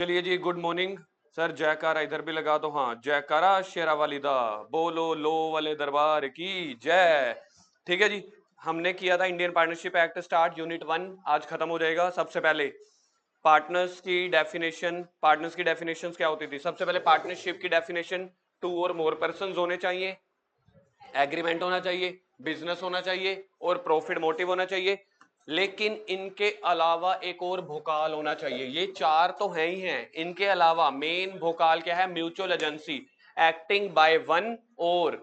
चलिए जी, good morning sir. जयकारा इधर भी लगा दो। हाँ, जयकारा शेरा वालिदा, बोलो लो वाले दरबार की जय। ठीक है जी, हमने किया था Indian partnership act start unit 1, आज खत्म हो जाएगा। सबसे पहले पार्टनर्स की डेफिनेशन क्या होती थी? सबसे पहले पार्टनरशिप की डेफिनेशन, 2 और मोर पर्सन होने चाहिए, एग्रीमेंट होना चाहिए, बिजनेस होना चाहिए और प्रॉफिट मोटिव होना चाहिए। लेकिन इनके अलावा एक और भोकाल होना चाहिए। ये चार तो है ही हैं, इनके अलावा मेन भोकाल क्या है? Mutual agency, acting by one और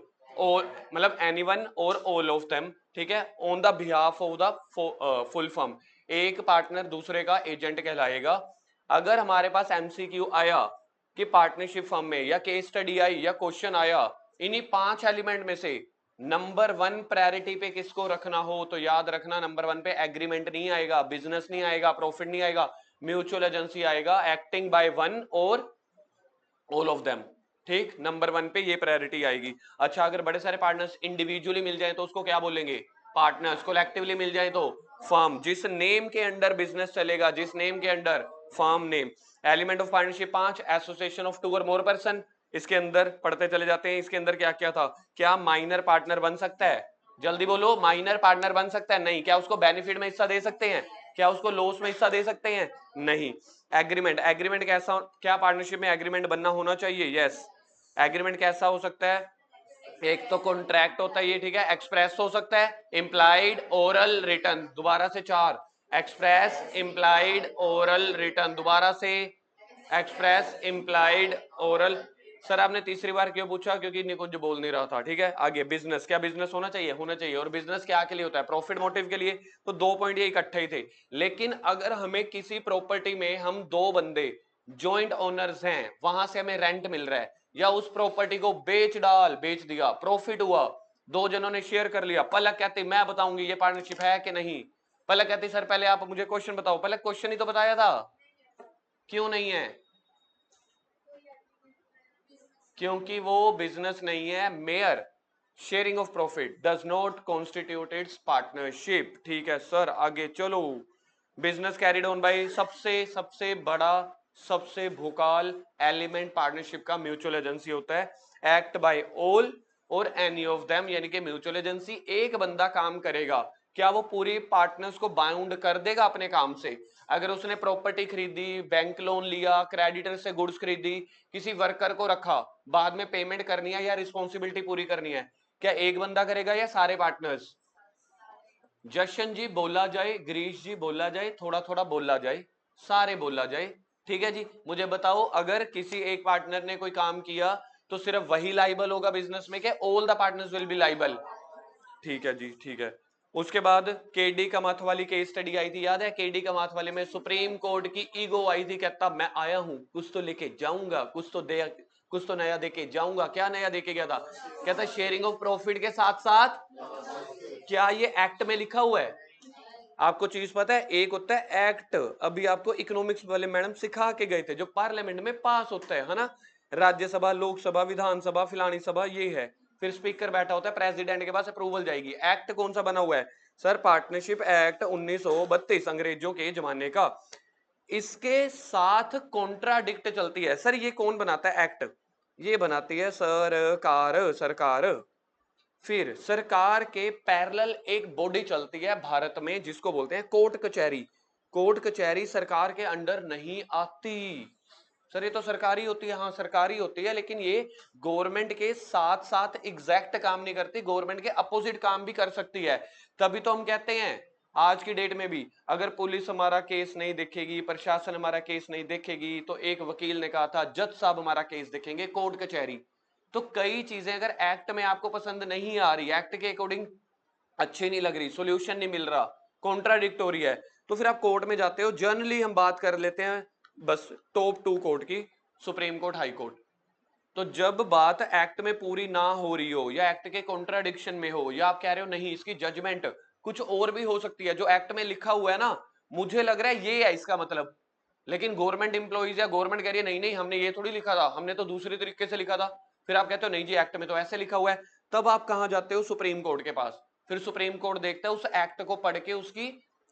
मतलब एनीवन और ऑल ऑफ देम। ठीक है, on the behalf of the full form. एक पार्टनर दूसरे का एजेंट कहलाएगा। अगर हमारे पास एमसीक्यू आया कि पार्टनरशिप फर्म में, या केस स्टडी आई या क्वेश्चन आया, इन्हीं 5 एलिमेंट में से नंबर 1 प्रायोरिटी पे किसको रखना हो, तो याद रखना नंबर 1 पे एग्रीमेंट नहीं आएगा, बिजनेस नहीं आएगा, प्रॉफिट नहीं आएगा, म्यूचुअल एजेंसी आएगा, एक्टिंग बाय वन और ऑल ऑफ देम। ठीक, नंबर 1 पे ये प्रायोरिटी आएगी। अच्छा, अगर बड़े सारे पार्टनर्स इंडिविजुअली मिल जाए तो उसको क्या बोलेंगे? पार्टनर्स। कोलैक्टिवली मिल जाए तो फर्म। जिस नेम के अंडर बिजनेस चलेगा, जिस नेम के under, firm name. Element of partnership 5, association of 2 और मोर पर्सन। इसके अंदर पढ़ते चले जाते हैं, इसके अंदर क्या क्या था? क्या माइनर पार्टनर बन सकता है? जल्दी बोलो, माइनर पार्टनर बन सकता है? नहीं। क्या उसको बेनिफिट में हिस्सा दे सकते हैं? क्या उसको लॉस में हिस्सा दे सकते हैं? नहीं। एग्रीमेंट कैसा, क्या पार्टनरशिप में एग्रीमेंट बनना होना चाहिए? यस। एग्रीमेंट कैसा हो सकता है? एक तो कॉन्ट्रैक्ट होता है ये, ठीक है। एक्सप्रेस हो सकता है, इंप्लाइड, ओरल, रिटर्न। दोबारा से 4, एक्सप्रेस, इंप्लाइड, ओरल, रिटर्न। दोबारा से एक्सप्रेस, इंप्लाइड, ओरल। सर आपने तीसरी बार क्यों पूछा? क्योंकि नहीं, कुछ बोल नहीं रहा था। ठीक है, आगे बिजनेस। क्या बिजनेस होना चाहिए? होना चाहिए। और बिजनेस क्या के लिए होता है? प्रॉफिट मोटिव के लिए। तो 2 पॉइंट ये इकट्ठे ही थे। लेकिन अगर हमें किसी प्रॉपर्टी में हम 2 बंदे जॉइंट ओनर्स हैं, वहां से हमें रेंट मिल रहा है, या उस प्रॉपर्टी को बेच दिया, प्रॉफिट हुआ, 2 जनों ने शेयर कर लिया। पलक कहती मैं बताऊंगी ये पार्टनरशिप है कि नहीं। पलक कहती सर पहले आप मुझे क्वेश्चन बताओ। पलक क्वेश्चन ही तो बताया था, क्यों नहीं है? क्योंकि वो बिजनेस नहीं है। Mayor sharing of profit does not constitute it's partnership. ठीक है सर, आगे चलो। बिजनेस कैरिड ऑन बाय, सबसे सबसे बड़ा, सबसे भूकाल एलिमेंट पार्टनरशिप का म्यूचुअल एजेंसी होता है। एक्ट बाय ऑल और एनी ऑफ देम, यानी कि म्यूचुअल एजेंसी एक बंदा काम करेगा। क्या वो पूरी पार्टनर्स को बाउंड कर देगा अपने काम से? अगर उसने प्रॉपर्टी खरीदी, बैंक लोन लिया, क्रेडिटर से गुड्स खरीदी, किसी वर्कर को रखा, बाद में पेमेंट करनी है या रिस्पॉन्सिबिलिटी पूरी करनी है, क्या एक बंदा करेगा या सारे पार्टनर्स? जशन जी बोला जाए, गिरीश जी बोला जाए, थोड़ा थोड़ा बोला जाए, सारे बोला जाए। ठीक है जी, मुझे बताओ, अगर किसी एक पार्टनर ने कोई काम किया तो सिर्फ वही लाइबल होगा बिजनेस में, क्या all the partners will be liable? ठीक है जी, ठीक है। उसके बाद केडी कमाथ वाली केस स्टडी आई थी, याद है? केडी कमाथ वाले में सुप्रीम कोर्ट की ईगो आई थी, कहता मैं आया हूं, कुछ तो लेके जाऊंगा, कुछ तो नया देके जाऊंगा। क्या नया देके गया था? कहता शेयरिंग ऑफ प्रॉफिट के साथ साथ, क्या ये एक्ट में लिखा हुआ है? आपको चीज पता है, एक होता है एक्ट, अभी आपको इकोनॉमिक्स वाले मैडम सिखा के गए थे, जो पार्लियामेंट में पास होता है ना। राज्यसभा, लोकसभा, विधानसभा, फिलानी सभा, ये है। फिर स्पीकर बैठा होता है, प्रेसिडेंट के पास अप्रूवल जाएगी। एक्ट कौन सा बना हुआ है? सर पार्टनरशिप एक्ट 1932, अंग्रेजों के जमाने का। इसके साथ कॉन्ट्राडिक्ट चलती है। सर ये कौन बनाता है एक्ट? ये बनाती है सरकार, सरकार। फिर सरकार के पैरेलल एक बॉडी चलती है भारत में, जिसको बोलते हैं कोर्ट कचहरी। कोर्ट कचहरी सरकार के अंडर नहीं आती। सर ये तो सरकारी होती है। हाँ सरकारी होती है, लेकिन ये गवर्नमेंट के साथ साथ एग्जैक्ट काम नहीं करती, गवर्नमेंट के अपोजिट काम भी कर सकती है। तभी तो हम कहते हैं आज की डेट में भी, अगर पुलिस हमारा केस नहीं देखेगी, प्रशासन हमारा केस नहीं देखेगी, तो एक वकील ने कहा था जज साहब हमारा केस देखेंगे, कोर्ट कचहरी। तो कई चीजें अगर एक्ट में आपको पसंद नहीं आ रही, एक्ट के अकॉर्डिंग अच्छी नहीं लग रही, सॉल्यूशन नहीं मिल रहा, कॉन्ट्राडिक्टोरी है, तो फिर आप कोर्ट में जाते हो। जनरली हम बात कर लेते हैं बस टॉप 2 कोर्ट की, सुप्रीम कोर्ट, हाई कोर्ट। तो जब बात एक्ट में पूरी ना हो रही हो, या एक्ट के कॉन्ट्राडिक्शन में हो, या आप कह रहे हो नहीं इसकी जजमेंट कुछ और भी हो सकती है, जो एक्ट में लिखा हुआ है ना, मुझे लग रहा है ये है इसका मतलब, लेकिन गवर्नमेंट इंप्लॉइज या गवर्नमेंट कह रही है नहीं नहीं हमने ये थोड़ी लिखा था, हमने तो दूसरे तरीके से लिखा था। फिर आप कहते हो नहीं जी एक्ट में तो ऐसे लिखा हुआ है। तब आप कहां जाते हो? सुप्रीम कोर्ट के पास। फिर सुप्रीम कोर्ट देखता है, उस एक्ट को पढ़ के उसकी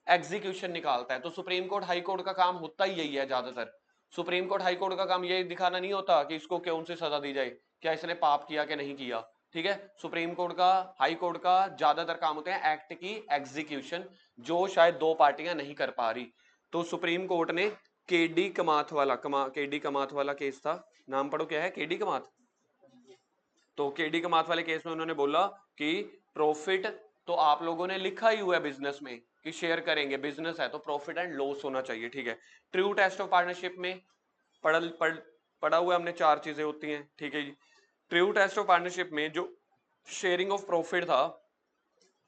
एग्जीक्यूशन निकालता है। तो सुप्रीम कोर्ट, हाई कोर्ट का काम होता ही यही है ज्यादातर। सुप्रीम कोर्ट हाई कोर्ट का काम ये दिखाना नहीं होता कि इसको कौन सी सजा दी जाए, क्या इसने पाप किया कि नहीं किया, ठीक है। सुप्रीम कोर्ट का, हाई कोर्ट का ज्यादातर काम होते हैं एक्ट की एग्जीक्यूशन, जो शायद दो पार्टियां नहीं कर पा रही। तो सुप्रीम कोर्ट ने केडी कमाथ वाला केडी कमाथ वाला केस था, नाम पढ़ो क्या है, केडी कमाथ। तो केडी कमाथ वाले केस में उन्होंने बोला कि प्रॉफिट तो आप लोगों ने लिखा ही हुआ है बिजनेस में कि शेयर करेंगे, बिजनेस है तो प्रॉफिट एंड लॉस होना चाहिए, ठीक है। ट्रू टेस्ट ऑफ पार्टनरशिप में पढ़ा हुआ हमने चार चीजें होती हैं, ठीक है जी। ट्रू टेस्ट ऑफ पार्टनरशिप में जो शेयरिंग ऑफ प्रॉफिट था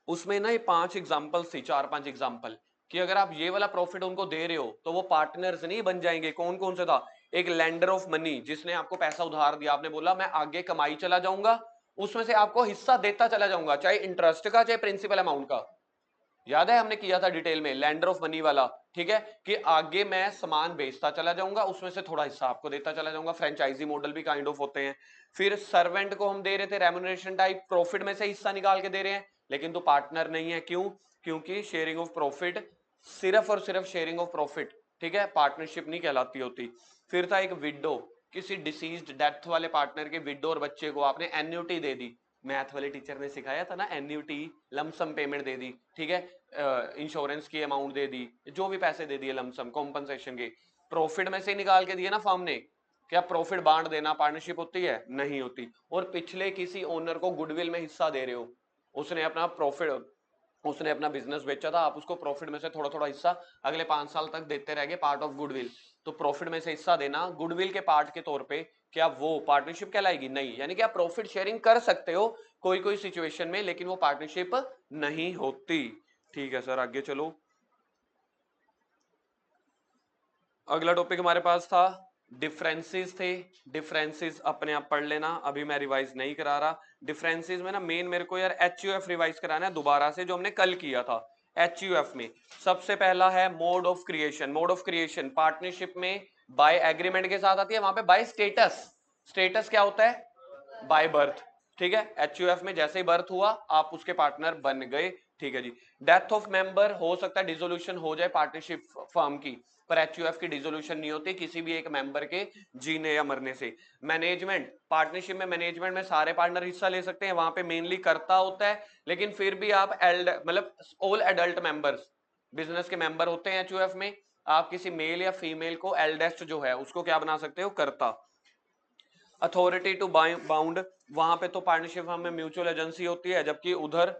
उसमें ना ये 5 एग्जांपल्स थी, 4-5 एग्जांपल, कि अगर आप ये वाला प्रॉफिट उनको दे रहे हो तो वो पार्टनर्स नहीं बन जाएंगे। कौन कौन से था, एक लेंडर ऑफ मनी जिसने आपको पैसा उधार दिया, आपने बोला मैं आगे कमाई चला जाऊंगा, उसमें से आपको हिस्सा देता चला जाऊंगा, चाहे इंटरेस्ट का चाहे प्रिंसिपल अमाउंट का। याद है हमने किया था डिटेल में लैंडर ऑफ मनी वाला, ठीक है, कि आगे मैं सामान बेचता चला जाऊंगा, उसमें से थोड़ा हिस्सा आपको देता चला जाऊंगा। फ्रेंचाइजी मॉडल भी काइंड ऑफ होते हैं। फिर सर्वेंट को हम दे रहे थे रेम्यूनरेशन टाइप, प्रॉफिट में से हिस्सा निकाल के दे रहे हैं, लेकिन तो पार्टनर नहीं है, क्यों, क्योंकि शेयरिंग ऑफ प्रॉफिट सिर्फ और सिर्फ शेयरिंग ऑफ प्रॉफिट, ठीक है, पार्टनरशिप नहीं कहलाती होती। फिर था एक विडो, किसी डिसीज्ड डेथ वाले पार्टनर के विडो और बच्चे को आपने एन्युटी दे दी, मैथ वाले टीचर ने सिखाया था ना, एन्युटी लमसम पेमेंट दे दी, ठीक है, इंश्योरेंस की अमाउंट दे दी, जो भी पैसे दे दिए लमसम कॉम्पनसेशन के, प्रॉफिट में से निकाल के दिए ना फर्म ने। क्या प्रॉफिट बांट देना पार्टनरशिप होती है, नहीं होती। और पिछले किसी ओनर को गुडविल में हिस्सा दे रहे हो, उसने अपना प्रॉफिट, उसने अपना बिजनेस बेचा था, आप उसको प्रॉफिट में से थोड़ा थोड़ा हिस्सा अगले 5 साल तक देते रहेंगे, पार्ट ऑफ गुडविल। तो प्रॉफिट में से हिस्सा देना गुडविल के पार्ट के तौर पे, क्या वो पार्टनरशिप कहलाएगी, नहीं। यानी कि आप प्रॉफिट शेयरिंग कर सकते हो कोई कोई सिचुएशन में, लेकिन वो पार्टनरशिप नहीं होती, ठीक है सर। आगे चलो, अगला टॉपिक हमारे पास था डिफरेंसेस थे। डिफरेंसेस अपने आप पढ़ लेना, अभी मैं रिवाइज नहीं करा रहा। डिफरेंसेस में ना मेन मेरे को यार HUF रिवाइज कराना है दोबारा से, जो हमने कल किया था। HUF में सबसे पहला है mode of creation. Mode of creation partnership में बाय एग्रीमेंट के साथ आती है, वहां पे बाय स्टेटस। स्टेटस क्या होता है, बाय बर्थ, ठीक है। HUF में जैसे ही बर्थ हुआ आप उसके पार्टनर बन गए, ठीक है जी। डेथ ऑफ मेंबर, हो सकता है डिसोल्यूशन हो जाए पार्टनरशिप फर्म की, पर HUF की डिसोल्यूशन नहीं होती किसी भी एक मेंबर के जीने या मरने से। मैनेजमेंट, पार्टनरशिप में मैनेजमेंट में सारे पार्टनर हिस्सा ले सकते हैं, वहां पे मेनली करता होता है, लेकिन फिर भी आप मतलब ऑल एडल्ट मेंबर्स बिजनेस के मेंबर होते हैं HUF में, आप किसी मेल या फीमेल को एल्डेस्ट जो है उसको क्या बना सकते हो, करता। अथॉरिटी टू बाउंड, वहां पे तो पार्टनरशिप में म्यूचुअल एजेंसी होती है, जबकि उधर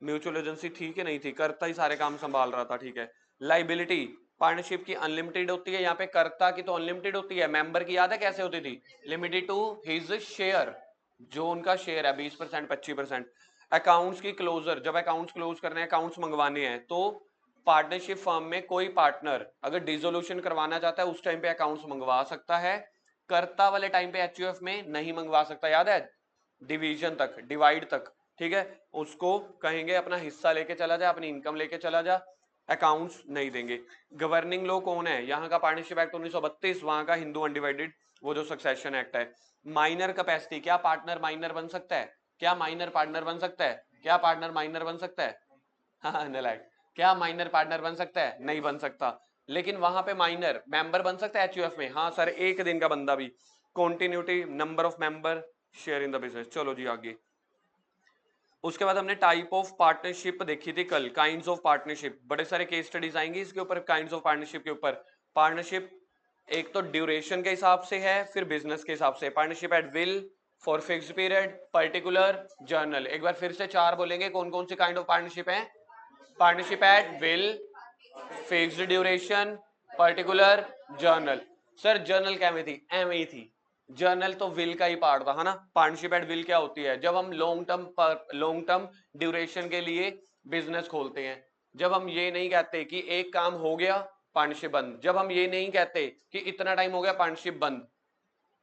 म्यूचुअल एजेंसी थी कि नहीं थी, करता ही सारे काम संभाल रहा था, ठीक है। लाइबिलिटी, पार्टनरशिप की अनलिमिटेड होती है, यहाँ पे कर्ता की तो अनलिमिटेड होती है, मेंबर की याद है कैसे होती थी, लिमिटेड टू हिज शेयर, जो उनका शेयर है 20% 25%। अकाउंट्स की क्लोजर, जब अकाउंट्स क्लोज करने हैं, अकाउंट्स मंगवाने हैं, तो पार्टनरशिप फर्म में कोई पार्टनर अगर डिसोल्यूशन करवाना चाहता है उस टाइम पे अकाउंट्स मंगवा सकता है, कर्ता वाले टाइम पे HUF में नहीं मंगवा सकता, याद है, डिवीजन तक, डिवाइड तक, ठीक है। उसको कहेंगे अपना हिस्सा लेके चला जा, अपनी इनकम लेके चला जा, अकाउंट्स नहीं देंगे। गवर्निंग लॉ कौन है, यहाँ का पार्टनरशिप एक्ट 1932, वहां का हिंदू अनडिवाइडेड वो जो सक्सेशन एक्ट है। माइनर कैपेसिटी, क्या पार्टनर माइनर बन सकता है, क्या माइनर पार्टनर बन सकता है, क्या पार्टनर माइनर बन सकता है, हाँ नलायक, क्या माइनर पार्टनर बन सकता है, नहीं बन सकता। लेकिन वहां पे माइनर मेंबर बन सकता है HUF में, हाँ सर, एक दिन का बंदा भी। Continuity, number of member, share in the business. चलो जी आगे, उसके बाद हमने टाइप ऑफ पार्टनरशिप देखी थी कल, काइंड्स ऑफ पार्टनरशिप, बड़े सारे केस स्टडीज आएंगी इसके ऊपर, काइंड्स ऑफ पार्टनरशिप के ऊपर। पार्टनरशिप एक तो ड्यूरेशन के हिसाब से है, फिर बिजनेस के हिसाब से। Partnership at will, for fixed period, particular, journal. एक बार फिर से चार बोलेंगे, कौन कौन सी काइंड ऑफ पार्टनरशिप है, partnership at will, fixed duration, particular, journal. Sir journal क्या में थी, एम ही थी, जर्नल तो विल का ही पार्ट था, है ना। पार्टनरशिप एट विल क्या होती है, जब हम लॉन्ग टर्म ड्यूरेशन के लिए बिजनेस खोलते हैं, जब हम ये नहीं कहते कि एक काम हो गया पार्टनरशिप बंद, जब हम ये नहीं कहते कि इतना टाइम हो गया पार्टनरशिप बंद।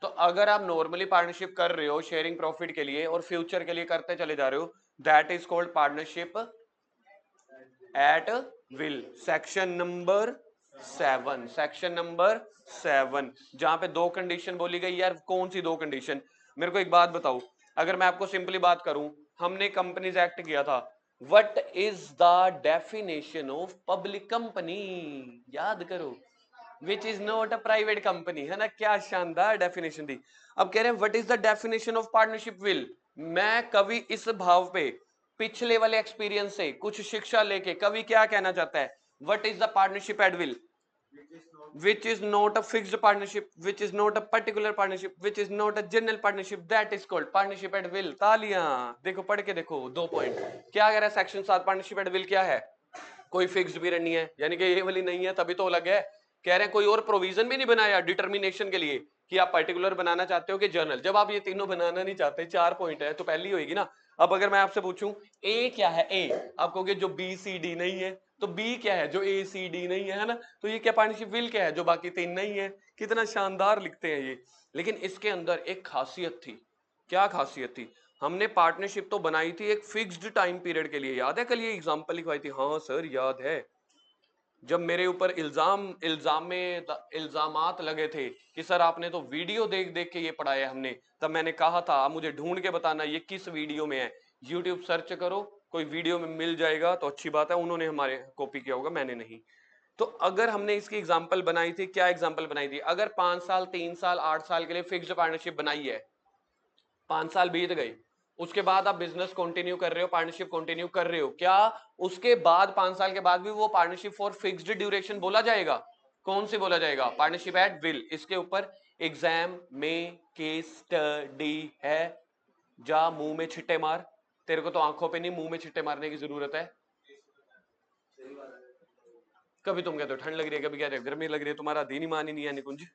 तो अगर आप नॉर्मली पार्टनरशिप कर रहे हो शेयरिंग प्रॉफिट के लिए और फ्यूचर के लिए करते चले जा रहे हो, that is called partnership at will. Section number 7, section number 7, जहां पे दो कंडीशन बोली गई यार, कौन सी दो कंडीशन, मेरे को एक बात बताओ, अगर मैं आपको सिंपली बात करूं, हमने कंपनीज एक्ट किया था, what is the definition of public company, याद करो, विच is not a private company, है ना, क्या शानदार डेफिनेशन दी। अब कह रहे हैं what is the definition of partnership will. मैं कवि इस भाव पे पिछले वाले एक्सपीरियंस से कुछ शिक्षा लेके कवि क्या कहना चाहता है, what is the partnership at will, which is not a fixed partnership, which is not a particular partnership, which is not a general partnership, that is called partnership at will। तालियां, देखो पढ़ के देखो, 2 पॉइंट क्या कह रहा है section 7, partnership at will क्या है, कोई फिक्स्ड पीरियड नहीं है, यानी कि ये वाली नहीं है तभी तो अलग है। कह रहे हैं कोई और प्रोविजन भी नहीं बनाया डिटर्मिनेशन के लिए कि आप पर्टिकुलर बनाना चाहते हो कि जर्नल। जब आप ये तीनों बनाना नहीं चाहते, 4 पॉइंट है तो पहली होगी ना। अब अगर मैं आपसे पूछूं ए क्या है, ए आप कहोगे जो बी सी डी नहीं है, तो बी क्या है जो ए सी डी नहीं है ना, तो ये क्या पार्टनरशिप विल क्या है जो बाकी 3 नहीं है। कितना शानदार लिखते हैं ये। लेकिन इसके अंदर एक खासियत थी। क्या खासियत थी, हमने पार्टनरशिप तो बनाई थी एक फिक्स्ड टाइम पीरियड के लिए, याद है कल ये एग्जांपल लिखवाई थी, हाँ सर याद है। जब मेरे ऊपर इल्जामात लगे थे कि सर आपने तो वीडियो देख देख के ये पढ़ाया हमने, तब मैंने कहा था आप मुझे ढूंढ के बताना ये किस वीडियो में है। यूट्यूब सर्च करो, कोई वीडियो में मिल जाएगा तो अच्छी बात है, उन्होंने हमारे कॉपी किया होगा, मैंने नहीं। तो अगर हमने इसकी एग्जांपल बनाई थी, क्या एग्जांपल बनाई थी, अगर 5 साल 3 साल 8 साल के लिए फिक्स्ड पार्टनरशिप बनाई है, 5 साल बीत गए, उसके बाद आप बिजनेस कंटिन्यू कर रहे हो, पार्टनरशिप कंटिन्यू कर रहे हो, क्या उसके बाद 5 साल के बाद भी वो पार्टनरशिप फॉर फिक्स्ड ड्यूरेशन बोला जाएगा? कौन सी बोला जाएगा? Partnership at will. इसके ऊपर एग्जाम में केस स्टडी है, जा मुंह में छिट्टे मार। तेरे को तो आंखों पे नहीं मुंह में छिट्टे मारने की जरूरत है। कभी तुम कहते हो ठंड लग रही है, कभी कहते हो गर्मी लग रही है, तुम्हारा दिन ही मान ही नहीं है निकुंज,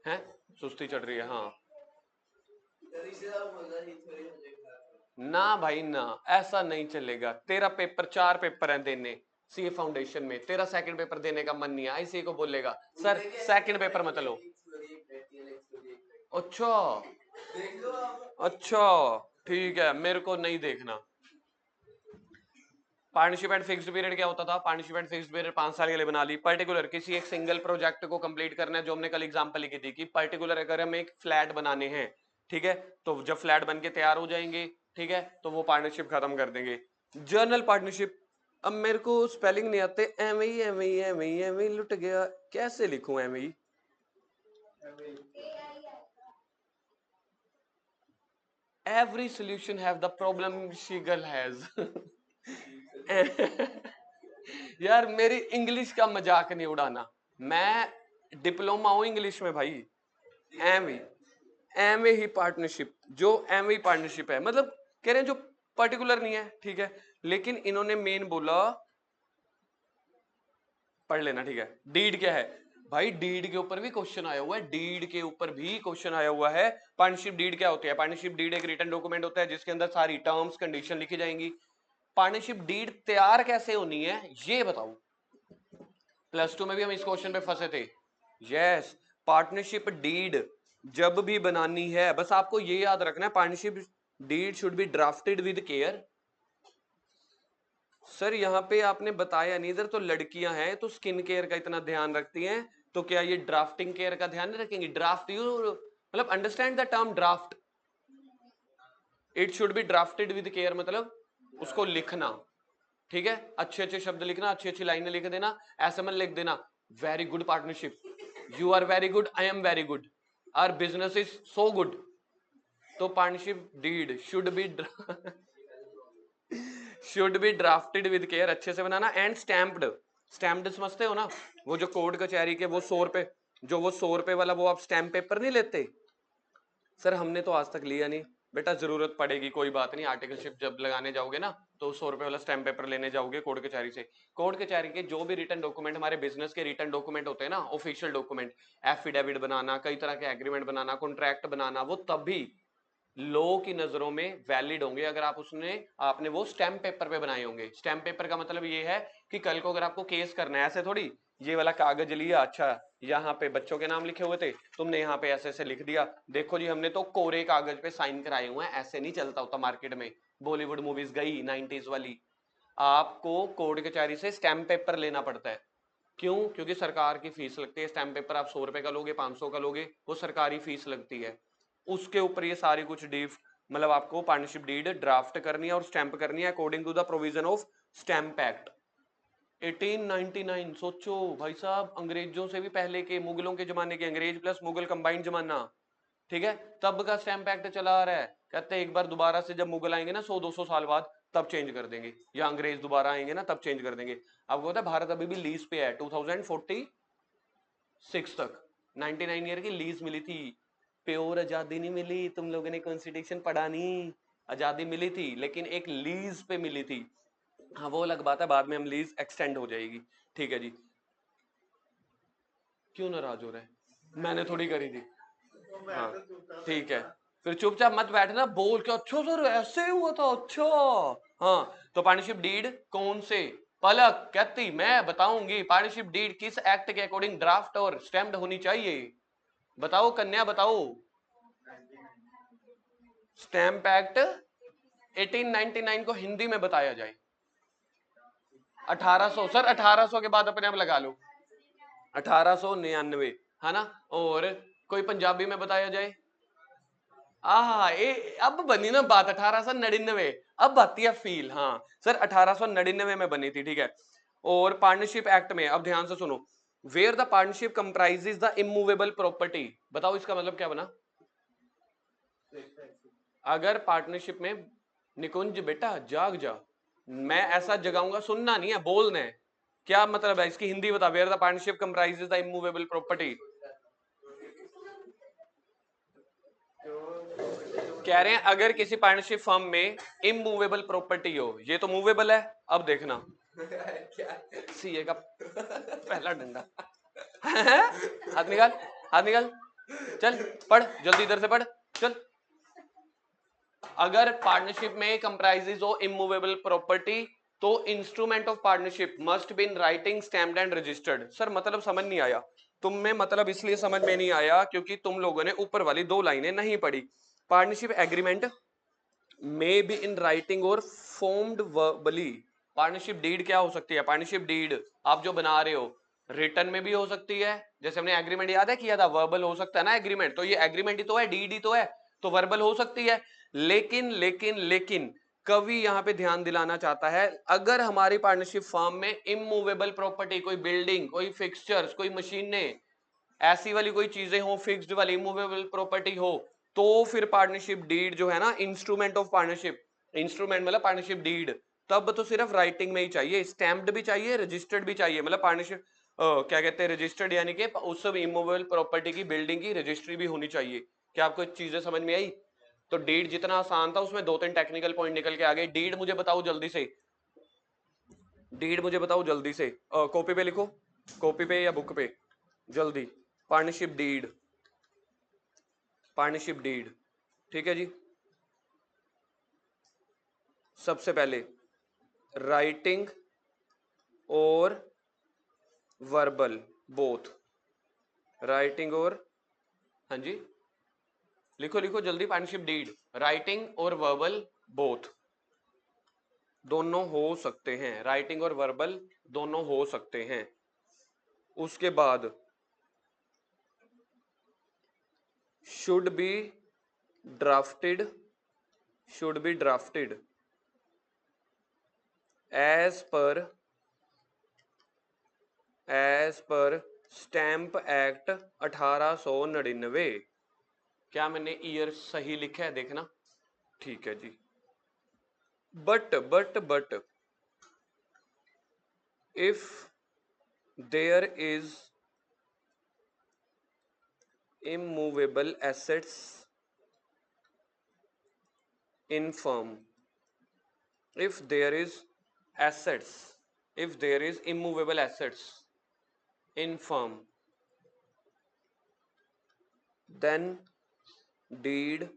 है सुस्ती चढ़ रही है। हाँ ना भाई ना, ऐसा नहीं चलेगा। तेरा पेपर 4 पेपर है देने सीए फाउंडेशन में, तेरा सेकंड पेपर देने का मन नहीं है, ऐसे को बोलेगा सर सेकंड पेपर मत लो। अच्छा अच्छा ठीक है, मेरे को नहीं देखना। पार्टनरशिप एट फिक्स्ड पीरियड क्या होता था? पार्टनरशिप एट फिक्स्ड पीरियड 5 साल के लिए बना ली। पर्टिकुलर किसी एक सिंगल प्रोजेक्ट को कंप्लीट करना है, जो हमने कल एग्जांपल लिखी थी कि पर्टिकुलर अगर हम एक फ्लैट बनाने हैं, ठीक है, तो जब फ्लैट बन के तैयार हो जाएंगे, ठीक है, तो वो पार्टनरशिप खत्म कर देंगे। जर्नल पार्टनरशिप, अब मेरे को स्पेलिंग नहीं आते, M E M E M E M E लुट गया, कैसे लिखूं M E? Every solution have the problem she girl has. यार मेरी इंग्लिश का मजाक नहीं उड़ाना, मैं डिप्लोमा हूं इंग्लिश में भाई। एम एम ही पार्टनरशिप, जो एम पार्टनरशिप है, मतलब कह रहे हैं जो पर्टिकुलर नहीं है, ठीक है, लेकिन इन्होंने मेन बोला, पढ़ लेना, ठीक है। डीड क्या है भाई? डीड के ऊपर भी क्वेश्चन आया हुआ है, डीड के ऊपर भी क्वेश्चन आया हुआ है। पार्टनरशिप डीड क्या होती है? पार्टनरशिप डीड एक रिटन डॉक्यूमेंट होता है जिसके अंदर सारी टर्म्स कंडीशन लिखी जाएंगी। पार्टनरशिप डीड तैयार कैसे होनी है ये बताओ। +2 में भी हम इस क्वेश्चन पे फंसे थे। यस, पार्टनरशिप डीड जब भी बनानी है, बस आपको ये याद रखना है, partnership deed should be drafted with care. Sir यहाँ पे आपने बताया नहीं, इधर तो लड़कियां हैं तो स्किन केयर का इतना ध्यान रखती हैं, तो क्या ये ड्राफ्टिंग केयर का ध्यान नहीं रखेंगी? ड्राफ्ट यू मतलब understand the term draft, it should be drafted with care, मतलब उसको लिखना, ठीक है, अच्छे अच्छे शब्द लिखना, अच्छी अच्छी लाइनें लिख देना, ऐसे मत लिख देना very good partnership, you are very good, I am very good, our business is so good. तो partnership deed should be drafted with care, अच्छे से बनाना, एंड स्टैम्प्ड। स्टैम्प्ड समझते हो ना, वो जो कोर्ट कचहरी के वो 100 रुपए, जो वो 100 रुपए वाला वो आप स्टैम्प पेपर नहीं लेते? सर हमने तो आज तक लिया नहीं बेटा, जरूरत पड़ेगी कोई बात नहीं, आर्टिकलशिप जब लगाने जाओगे ना तो 100 रुपए वाला स्टैम्प पेपर लेने जाओगे कोर्ट कचहरी से। कोर्ट कचहरी के जो भी रिटर्न डॉक्यूमेंट, हमारे बिजनेस के रिटर्न डॉक्यूमेंट होते हैं ना, ऑफिशियल डॉक्यूमेंट, एफिडेविट बनाना, कई तरह के एग्रीमेंट बनाना, कॉन्ट्रैक्ट बनाना, वो तभी लो की नजरों में वैलिड होंगे अगर आप उसने आपने वो स्टैम्प पेपर पे बनाए होंगे। स्टैम्प पेपर का मतलब ये है कि कल को अगर आपको केस करना है, ऐसे थोड़ी ये वाला कागज लिया, अच्छा यहाँ पे बच्चों के नाम लिखे हुए थे, तुमने यहाँ पे ऐसे ऐसे लिख दिया, देखो जी हमने तो कोरे कागज पे साइन कराए हुए हैं, ऐसे नहीं चलता होता मार्केट में। बॉलीवुड मूवीज गई 90s वाली, आपको कोर्ट कचहरी से स्टैम्प पेपर लेना पड़ता है। क्यों? क्योंकि सरकार की फीस लगती है। स्टैम्प पेपर आप 100 रुपए का लोगे, 500 का लोगे, वो सरकारी फीस लगती है। उसके ऊपर ये सारी कुछ डीफ, मतलब आपको पार्टनरशिप डीड ड्राफ्ट करनी है और स्टैंप करनी है according to the provision of stamp act. 1899। सोचो भाई साहब, अंग्रेजों से भी पहले के, मुगलों के जमाने के, अंग्रेज प्लस मुगल कंबाइंड जमाना, ठीक है, तब का स्टैंप एक्ट चला आ रहा है। कहते हैं एक बार दोबारा से जब मुगल आएंगे ना 100-200 साल बाद, तब चेंज कर देंगे, या अंग्रेज दोबारा आएंगे ना तब चेंज कर देंगे। आपको पता है भारत अभी भी लीज पे है, 2046 तक 99 ईयर की लीज मिली थी। प्योर आजादी नहीं मिली, तुम लोगों ने कॉन्स्टिट्यूशन पढ़ा नहीं, आजादी मिली थी लेकिन एक लीज पे मिली थी। हाँ वो अलग बात है, बाद में हम लीज एक्सटेंड हो जाएगी। ठीक है जी, क्यों नाराज हो रहे हैं? मैंने थोड़ी करी थी। हाँ ठीक है, फिर चुपचाप मत बैठना, बोल के अच्छा सर ऐसे हुआ था, अच्छा। हाँ तो पार्टनरशिप डीड कौन से? पलक कहती मैं बताऊंगी पार्टनरशिप डीड किस एक्ट के अकॉर्डिंग ड्राफ्ट और स्टैम्प्ड होनी चाहिए। बताओ कन्या बताओ। स्टैम्प एक्ट 1899 को हिंदी में बताया जाए। 1800 सर, 1800 के बाद अपने आप लगा लो, 1899 है ना। और कोई पंजाबी में बताया जाए। अब बनी ना बात, 1899 अब आती है फील। हाँ सर 1899 में बनी थी, ठीक है। और पार्टनरशिप एक्ट में अब ध्यान से सुनो, where the partnership comprises the immovable property. बताओ इसका मतलब क्या बना? अगर पार्टनरशिप में, निकुंज बेटा जाग जा, मैं ऐसा जगाऊंगा, सुनना नहीं है बोलना है। क्या मतलब है इसकी हिंदी बता, where the partnership comprises the immovable property. कह रहे हैं अगर किसी पार्टनरशिप फर्म में इमूवेबल प्रॉपर्टी हो, ये तो मूवेबल है। अब देखना सीए का पहला डंडा हाथ निकाल, हाथ निकाल, चल पढ़ जल्दी, इधर से पढ़ चल। अगर पार्टनरशिप में कंप्राइजेस हो इमूवेबल प्रॉपर्टी, तो instrument of partnership must be in writing, stamped and registered. Sir मतलब समझ नहीं आया तुम में, मतलब इसलिए समझ में नहीं आया क्योंकि तुम लोगों ने ऊपर वाली 2 लाइनें नहीं पढ़ी। Partnership agreement may be in writing और फॉर्म्ड वर्बली। पार्टनरशिप डीड क्या हो सकती है? पार्टनरशिप डीड आप जो बना रहे हो रिटर्न में भी हो सकती है, जैसे हमने एग्रीमेंट याद है किया था, वर्बल हो सकता है ना एग्रीमेंट, तो ये एग्रीमेंट ही तो है, डीड ही तो है, तो वर्बल हो सकती है। लेकिन लेकिन लेकिन कवि यहां पे ध्यान दिलाना चाहता है, अगर हमारी पार्टनरशिप फर्म में इमूवेबल प्रॉपर्टी, कोई बिल्डिंग, कोई फिक्सचर्स, कोई मशीनें, ऐसी वाली कोई चीजें हो, फिक्स्ड वाली इमूवेबल प्रॉपर्टी हो, तो फिर पार्टनरशिप डीड जो है ना, इंस्ट्रूमेंट ऑफ पार्टनरशिप, इंस्ट्रूमेंट मतलब पार्टनरशिप डीड, तब तो सिर्फ राइटिंग में ही चाहिए, स्टैम्प्ड भी चाहिए, रजिस्टर्ड भी चाहिए। मतलब पार्टनरशिप क्या कहते हैं, रजिस्टर्ड, यानी कि उस सब इमूवेबल प्रॉपर्टी की बिल्डिंग की रजिस्ट्री भी होनी चाहिए। क्या आपको चीजें समझ में आई? तो डीड जितना आसान था उसमें 2-3 टेक्निकल पॉइंट निकल के आ गए। डीड मुझे बताओ जल्दी से, डीड मुझे बताओ जल्दी से, कॉपी पे लिखो, कॉपी पे या बुक पे, जल्दी। पार्टनरशिप डीड, पार्टनरशिप डीड, ठीक है जी। सबसे पहले राइटिंग और वर्बल बोथ, राइटिंग और, हाँ जी लिखो लिखो जल्दी। पार्टनरशिप डीड राइटिंग और वर्बल बोथ, दोनों हो सकते हैं, राइटिंग और वर्बल दोनों हो सकते हैं। उसके बाद should be drafted, should be drafted as per stamp act 1899। क्या मैंने ईयर सही लिखा है देखना, ठीक है जी। But if there is immovable assets in firm, if there is assets, if there is immovable assets in firm, then deed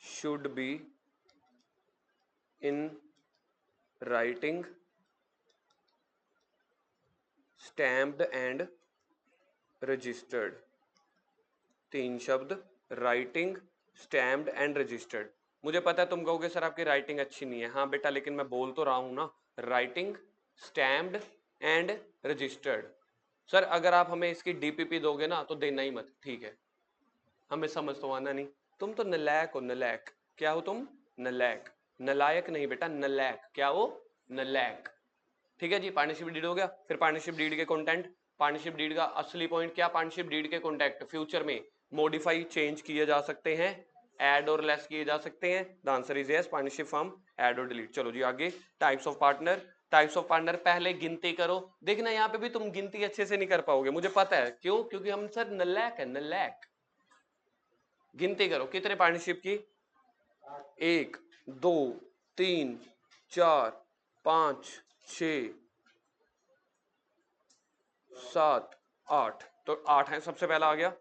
should be in writing, stamped and registered। 3 शब्द, राइटिंग, स्टैम्प्ड एंड रजिस्टर्ड। मुझे पता है तुम कहोगे sir आपकी writing अच्छी नहीं है, हाँ बेटा लेकिन मैं बोल तो रहा हूं ना, writing, stamped and registered. Sir अगर आप हमें इसकी डीपीपी दोगे ना तो देना ही मत, ठीक है, हमें समझ तो आना नहीं। तुम तो नलायक हो, नलायक। क्या हो तुम? नलायक, नलायक नहीं बेटा, नलायक। क्या हो? नलायक, ठीक है जी, पार्टनरशिप डीड हो गया। फिर पार्टनरशिप डीड के कंटेंट, पार्टनरशिप डीड का असली पॉइंट क्या, पार्टनरशिप डीड के कॉन्टैक्ट फ्यूचर में मॉडिफाई चेंज किए जा सकते हैं, ऐड और लेस किए जा सकते हैं। The answer is yes, partnership form add और डिलीट। चलो जी आगे, types of partner. Types of partner पहले गिनती करो। देखना यहाँ पे भी तुम गिनती अच्छे से नहीं कर पाओगे, मुझे पता है क्यों, क्योंकि हम सर नलायक है, नलायक। गिनती करो कितने पार्टनरशिप की, 1 2 3 4 5 6 7 8, तो 8 है, सबसे पहला आ गया,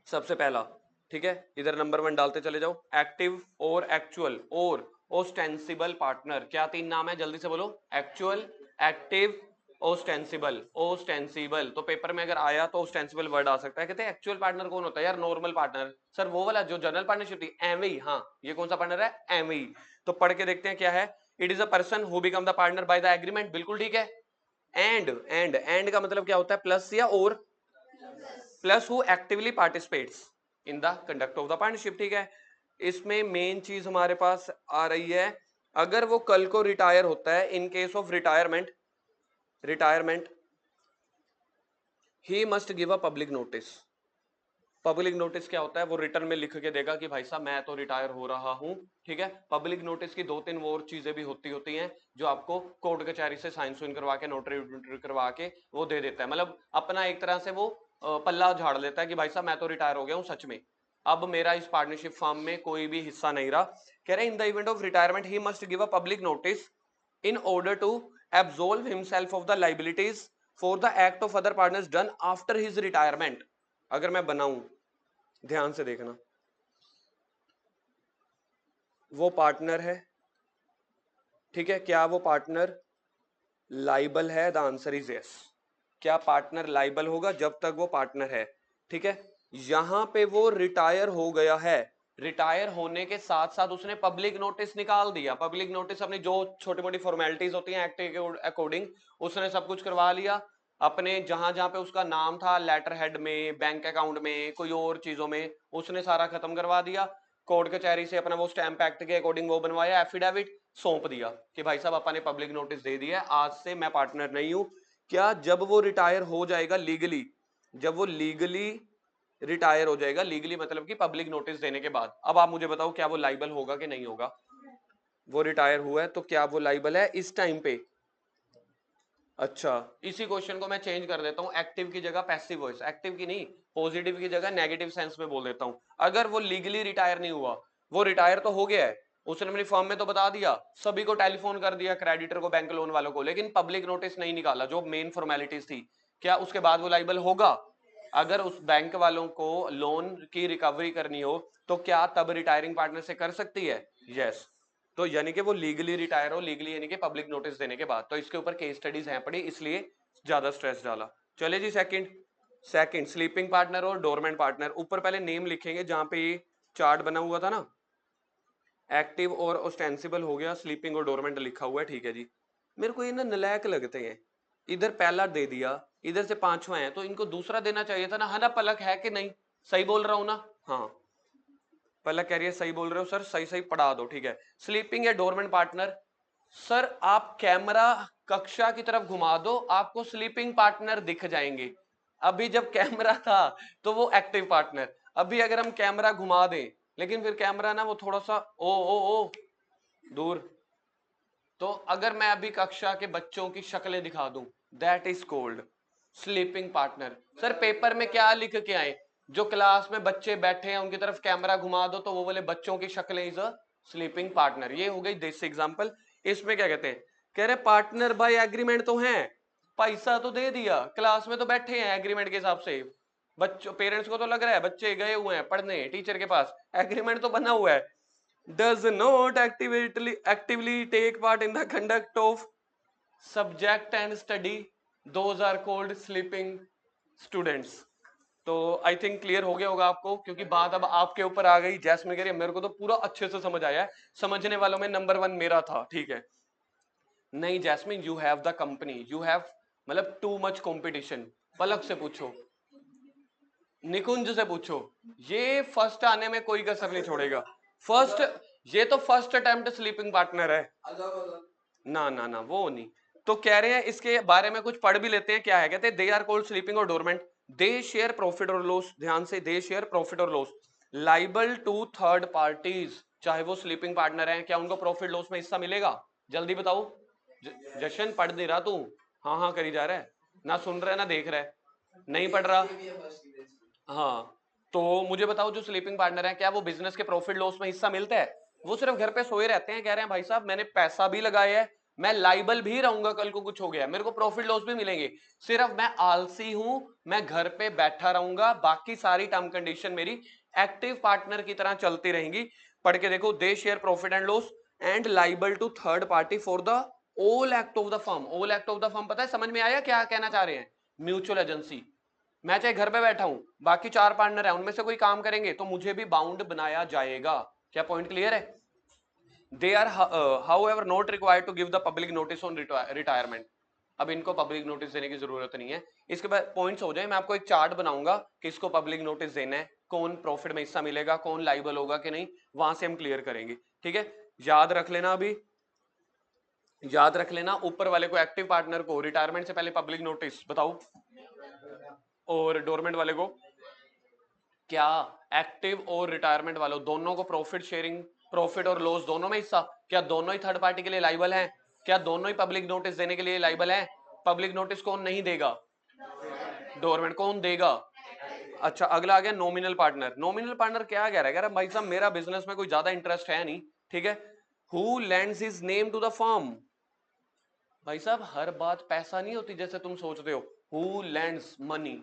सबसे पहला। ठीक है, इधर नंबर 1 डालते चले जाओ। एक्टिव और एक्चुअल और ओस्टेंसिबल पार्टनर, क्या 3 नाम है, जल्दी से बोलो। Actual, active, ओस्टेंसिबल। ओस्टेंसिबल तो पेपर में अगर आया तो ओस्टेंसिबल वर्ड आ सकता है। कहते हैं एक्चुअल पार्टनर कौन होता है यार, नॉर्मल पार्टनर। सर वो वाला जो जनरल पार्टनरशिप थी, एवं ही। हाँ, ये कौन सा पार्टनर है, एवं ही। तो पढ़ के देखते हैं क्या है। It is a person who become the partner by the agreement, बिल्कुल ठीक है। एंड का मतलब क्या होता है, प्लस या और, plus who actively participates in the conduct of the partnership. ठीक है, इसमें मेन चीज हमारे पास आ रही है, अगर वो कल को रिटायर होता है, in case of retirement, he must give a public notice. Public notice क्या होता है, वो रिटर्न में लिख के देगा कि भाई साहब मैं तो रिटायर हो रहा हूं। ठीक है, पब्लिक नोटिस की 2-3 और चीजें भी होती हैं जो आपको कोर्ट कचहरी से साइन सुइन करवा के, नोटरी करवा के वो दे देता है। मतलब अपना एक तरह से वो पल्ला झाड़ लेता है कि भाई साहब मैं तो रिटायर हो गया हूं सच में, अब मेरा इस पार्टनरशिप फर्म में कोई भी हिस्सा नहीं रहा। कह रहे in the event of retirement he must give a public notice in order to absolve himself of the liabilities for the act of other partners done after his retirement। अगर मैं बनाऊं, ध्यान से देखना, वो पार्टनर है, ठीक है, क्या वो पार्टनर लाइबल है, द आंसर इज यस। क्या पार्टनर लाइबल होगा जब तक वो पार्टनर है। ठीक है, यहां पे वो रिटायर हो गया है, रिटायर होने के साथ साथ उसने पब्लिक नोटिस निकाल दिया। पब्लिक नोटिस अपनी जो छोटी मोटी फॉर्मेलिटीज होती हैं एक्ट के अकॉर्डिंग, उसने सब कुछ करवा लिया। अपने जहां जहां पे उसका नाम था, लेटर हेड में, बैंक अकाउंट में, कोई और चीजों में, उसने सारा खत्म करवा दिया। कोर्ट कचहरी से अपना वो स्टैंप एक्ट के अकॉर्डिंग वो बनवाया, एफिडेविट सौंप दिया कि भाई साहब अपन ने पब्लिक नोटिस दे दिया है, आज से मैं पार्टनर नहीं हूं। क्या जब वो रिटायर हो जाएगा लीगली, जब वो लीगली रिटायर हो जाएगा, लीगली मतलब कि पब्लिक नोटिस देने के बाद, अब आप मुझे बताओ क्या वो लाइबल होगा कि नहीं होगा। वो रिटायर हुआ है तो क्या वो लाइबल है इस टाइम पे। अच्छा, इसी क्वेश्चन को मैं चेंज कर देता हूं, एक्टिव की जगह पैसिव वॉइस, एक्टिव की नहीं, पॉजिटिव की जगह नेगेटिव सेंस में बोल देता हूं। अगर वो लीगली रिटायर नहीं हुआ, वो रिटायर तो हो गया है, उसने अपनी फर्म में तो बता दिया, सभी को टेलीफोन कर दिया, क्रेडिटर को, बैंक लोन वालों को, लेकिन पब्लिक नोटिस नहीं निकाला जो मेन फॉर्मेलिटीज थी, क्या उसके बाद वो लाइबल होगा। अगर उस बैंक वालों को लोन की रिकवरी करनी हो तो क्या तब रिटायरिंग पार्टनर से कर सकती है, यस। तो यानी कि वो लीगली रिटायर हो, लीगली यानी कि पब्लिक नोटिस देने के बाद, तो इसके ऊपर केस स्टडीज हैं पड़ी, इसलिए ज्यादा स्ट्रेस डाला। चले जी सेकंड, स्लीपिंग पार्टनर और डोरमेंट पार्टनर। ऊपर पहले नेम लिखेंगे जहां पे ये चार्ट बना हुआ था ना, एक्टिव और ऑस्टेंसिबल हो गया, स्लीपिंग और डोरमेंट लिखा हुआ है, ठीक है जी। मेरे को ये ना नलायक लगते हैं, इधर पहला दे दिया, इधर से पांचवा है, तो इनको दूसरा देना चाहिए था ना, है ना पलक, है कि नहीं, सही बोल रहा हूं ना। हाँ, पलक कह रही है सही बोल रहे हो सर, सही सही पढ़ा दो, ठीक है। स्लीपिंग या डोरमेंट पार्टनर, सर आप कैमरा कक्षा की तरफ घुमा दो, आपको स्लीपिंग पार्टनर दिख जाएंगे। अभी जब कैमरा था तो वो एक्टिव पार्टनर, अभी अगर हम कैमरा घुमा दें, लेकिन फिर कैमरा ना वो थोड़ा सा ओ दूर, तो अगर मैं अभी कक्षा के बच्चों की शक्लें दिखा दूं, that is called sleeping partner. Sir paper में क्या लिख के आए, जो क्लास में बच्चे बैठे हैं उनकी तरफ कैमरा घुमा दो तो वो वाले बच्चों की शक्लें इज अ स्लीपिंग पार्टनर। ये हो गई देसी एग्जांपल। इसमें क्या कहते हैं, कह रहे पार्टनर बाय एग्रीमेंट तो है, पैसा तो दे दिया, क्लास में तो बैठे हैं एग्रीमेंट के हिसाब से, बच्चों पेरेंट्स को तो लग रहा है बच्चे गए हुए हैं पढ़ने टीचर के पास, एग्रीमेंट तो बना हुआ है, does not actively take part in the conduct of subject and study, those are called sleeping students। तो आई थिंक क्लियर हो गया होगा आपको, क्योंकि बात अब आपके ऊपर आ गई। जैस्मिन कह रही है मेरे को तो पूरा अच्छे से समझ आया है, समझने वालों में नंबर 1 मेरा था, ठीक है। नहीं Jasmine, you have the company, you have मतलब टू मच कंपटीशन। पलक से पूछो, निकुंज से पूछो, ये फर्स्ट आने में कोई कसर नहीं छोड़ेगा। फर्स्ट, ये तो फर्स्ट अटेम्प्ट स्लीपिंग पार्टनर है, ना ना ना वो नहीं। तो कह रहे हैं इसके बारे में कुछ पढ़ भी लेते हैं, क्या है, कहते हैं दे आर कॉल्ड स्लीपिंग और डोरमेंट, दे शेयर प्रॉफिट और लॉस, ध्यान से, दे शेयर प्रॉफिट और loss liable to third parties, चाहे वो स्लीपिंग पार्टनर है, क्या उनको प्रॉफिट लॉस में हिस्सा मिलेगा? जल्दी बताओ। जशन पढ़ नहीं रहा तू? हाँ हाँ करी जा रहा है, ना सुन रहा है ना देख रहा है, नहीं पढ़ रहा। हाँ, तो मुझे बताओ जो स्लीपिंग पार्टनर है, क्या वो बिजनेस के प्रॉफिट लॉस में हिस्सा मिलता है? वो सिर्फ घर पे सोए रहते हैं, कह रहे हैं भाई साहब मैंने पैसा भी लगाया है, मैं लाइबल भी रहूंगा, कल को कुछ हो गया मेरे को प्रॉफिट लॉस भी मिलेंगे, सिर्फ मैं आलसी हूं, मैं घर पे बैठा रहूंगा, बाकी सारी टर्म कंडीशन मेरी एक्टिव पार्टनर की तरह चलती रहेंगी। पढ़ के देखो, they share profit and loss and liable to third party for the all act of the firm. All act of the firm पता है, समझ में आया क्या कहना चाह रहे हैं? Mutual agency. मैं चाहे घर पे बैठा हूं, बाकी 4 पार्टनर है, उनमें से कोई काम करेंगे तो मुझे भी बाउंड बनाया जाएगा। क्या पॉइंट क्लियर है? They are however not required to give the public notice on retirement. अब इनको पब्लिक नोटिस देने की जरूरत नहीं है। इसके बाद पॉइंट्स हो जाए, मैं आपको एक चार्ट बनाऊंगा किसको पब्लिक नोटिस देना है, कौन प्रॉफिट में हिस्सा मिलेगा, कौन लाइबल होगा कि नहीं, वहां से हम क्लियर करेंगे। ठीक है, याद रख लेना, अभी याद रख लेना, ऊपर वाले को एक्टिव पार्टनर को रिटायरमेंट से पहले पब्लिक नोटिस बताओ, और डोरमेंट वाले को क्या एक्टिव और रिटायरमेंट वालों दोनों को प्रॉफिट शेयरिंग, प्रॉफिट और लॉस दोनों में हिस्सा? क्या दोनों ही थर्ड पार्टी के लिए लाइबल हैं? क्या दोनों ही पब्लिक नोटिस देने के लिए लाइबल हैं? पब्लिक नोटिस कौन नहीं देगा? गवर्नमेंट। कौन देगा? अच्छा, अगला आ गया नॉमिनल पार्टनर। नॉमिनल पार्टनर क्या कह रहा है? भाई साहब मेरा बिजनेस में कोई ज्यादा इंटरेस्ट है नहीं, ठीक है, who lends his name to the firm. भाई साहब हर बात पैसा नहीं होती जैसे तुम सोचते हो, हु लेंड्स मनी,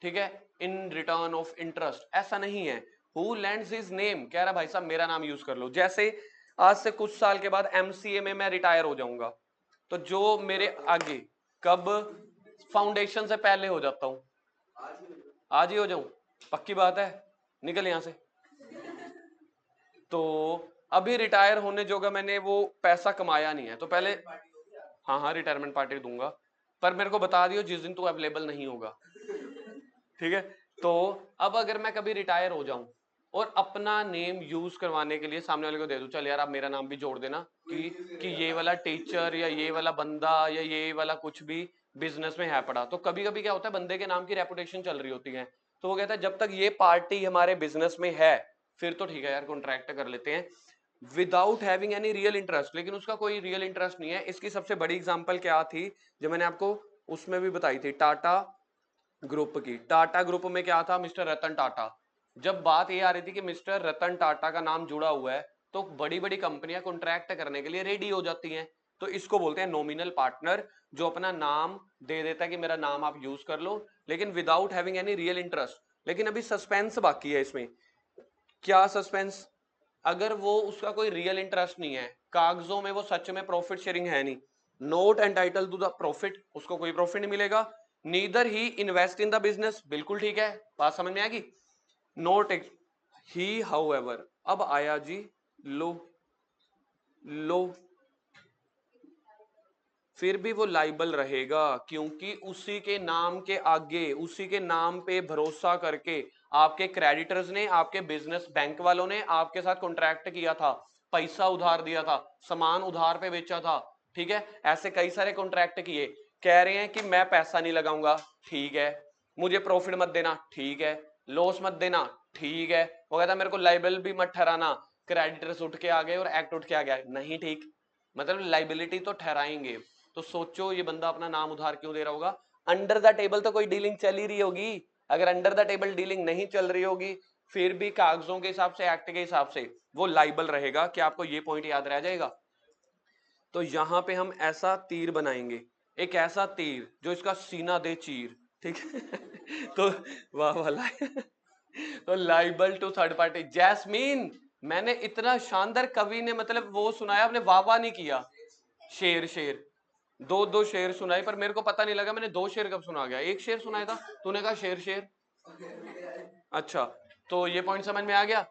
ठीक है, इन रिटर्न ऑफ इंटरेस्ट, ऐसा नहीं है। हु लेंड्स हिज नेम, कह रहा भाई साहब मेरा नाम यूज कर लो। जैसे आज से कुछ साल के बाद एमसीए में मैं रिटायर हो जाऊंगा, तो जो मेरे आगे, कब? फाउंडेशन से पहले हो जाता हूं, आज ही हो जाऊं, पक्की बात है, निकल यहां से। तो अभी रिटायर होने जोगा मैंने वो पैसा कमाया नहीं है, तो पहले, हाँ हाँ रिटायरमेंट पार्टी दूंगा, पर मेरे को बता दियो जिस दिन तू अवेलेबल नहीं होगा, ठीक है। तो अब अगर मैं कभी रिटायर हो जाऊं और अपना नेम यूज करवाने के लिए सामने वाले को दे दूं, चल यार आप मेरा नाम भी जोड़ देना कि ये वाला टीचर या ये वाला बंदा या ये वाला कुछ भी बिजनेस में है पड़ा, तो कभी कभी क्या होता है, बंदे के नाम की रेपुटेशन चल रही होती है, तो वो कहता है जब तक ये पार्टी हमारे बिजनेस में है फिर तो ठीक है यार कॉन्ट्रैक्ट कर लेते हैं, without having any real interest. लेकिन उसका कोई रियल इंटरेस्ट नहीं है। इसकी सबसे बड़ी एग्जांपल क्या थी, जो मैंने आपको उसमें भी बताई थी, टाटा ग्रुप की। टाटा ग्रुप में क्या था, मिस्टर रतन टाटा। जब बात ये आ रही थी कि मिस्टर रतन टाटा का नाम जुड़ा हुआ है, तो बड़ी बड़ी कंपनियां कॉन्ट्रैक्ट करने के लिए रेडी हो जाती हैं। तो इसको बोलते हैं नॉमिनल पार्टनर, जो अपना नाम दे देता है कि मेरा नाम आप यूज कर लो, लेकिन without having any real interest. लेकिन अभी सस्पेंस बाकी है इसमें। क्या सस्पेंस? अगर वो उसका कोई रियल इंटरेस्ट नहीं है, कागजों में वो सच में प्रॉफिट शेयरिंग है नहीं, not entitled to the profit, उसको कोई प्रॉफिट नहीं मिलेगा, neither he invest in the business, बिल्कुल ठीक है, बात समझ में आएगी। नोट ही हाउएवर, अब आया जी लो, लो, फिर भी वो लाइबल रहेगा, क्योंकि उसी के नाम के आगे, उसी के नाम पे भरोसा करके आपके क्रेडिटर्स ने, आपके बिजनेस बैंक वालों ने आपके साथ कॉन्ट्रैक्ट किया था, पैसा उधार दिया था, सामान उधार पे बेचा था, ठीक है, ऐसे कई सारे कॉन्ट्रैक्ट किए। कह रहे हैं कि मैं पैसा नहीं लगाऊंगा, ठीक है, मुझे प्रॉफिट मत देना, ठीक है, लॉस मत देना, ठीक है, वो कहता मेरे को लाइबल भी मत ठहराना। क्रेडिटर्स उठ के आ गए और एक्ट उठ के आ गया, नहीं ठीक, मतलब लाइबिलिटी तो ठहराएंगे। तो सोचो ये बंदा अपना नाम उधार क्यों दे रहा होगा? अंडर द टेबल तो कोई डीलिंग चल ही रही होगी। अगर अंडर द टेबल डीलिंग नहीं चल रही होगी, फिर भी कागजों के हिसाब से, एक्ट के हिसाब से वो लाइबल रहेगा। क्या आपको ये पॉइंट याद रह जाएगा? तो यहां पे हम ऐसा तीर बनाएंगे, एक ऐसा तीर जो इसका सीना दे चीर, ठीक है। तो वाह वाला तो liable to third party. Jasmine, मैंने इतना शानदार कवि ने मतलब वो सुनाया, आपने वाह वाह नहीं किया। शेर शेर, दो दो शेर सुनाए, पर मेरे को पता नहीं लगा मैंने दो शेर कब सुना गया, एक शेर सुनाया था, तूने कहा शेर शेर। अच्छा, तो ये पॉइंट समझ में आ गया।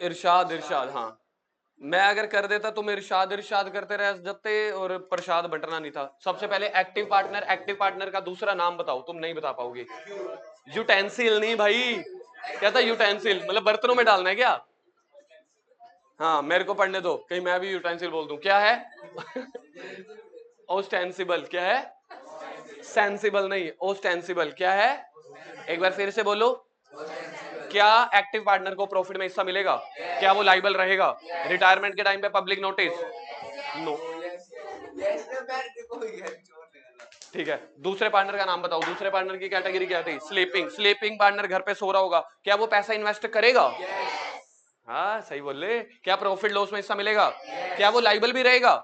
इरशाद, इरशाद, हाँ, मैं अगर कर देता तुम इरशाद इरशाद करते रह जाते और प्रसाद बंटना नहीं था। सबसे पहले एक्टिव पार्टनर, एक्टिव पार्टनर का दूसरा नाम बताओ, तुम नहीं बता पाओगे। यूटेंसिल नहीं भाई, क्या था यूटेंसिल, मतलब बर्तनों में डालना है क्या? हाँ मेरे को पढ़ने दो, कहीं मैं भी यूटेंसिल बोल दूं। क्या है? ओस्टेंसिबल। क्या है? सेंसिबल नहीं, ओस्टेंसिबल। क्या है? एक बार फिर से बोलो। क्या एक्टिव पार्टनर को प्रॉफिट में हिस्सा मिलेगा? क्या वो लाइबल रहेगा रिटायरमेंट के टाइम पे? Public notice? नो। ठीक है, दूसरे पार्टनर का नाम बताओ। दूसरे पार्टनर की कैटेगरी क्या थी? स्लीपिंग। स्लीपिंग पार्टनर घर पे सो रहा होगा, क्या वो पैसा इन्वेस्ट करेगा? हाँ सही बोले। क्या प्रॉफिट लॉस में हिस्सा मिलेगा? क्या वो लाइबल भी रहेगा?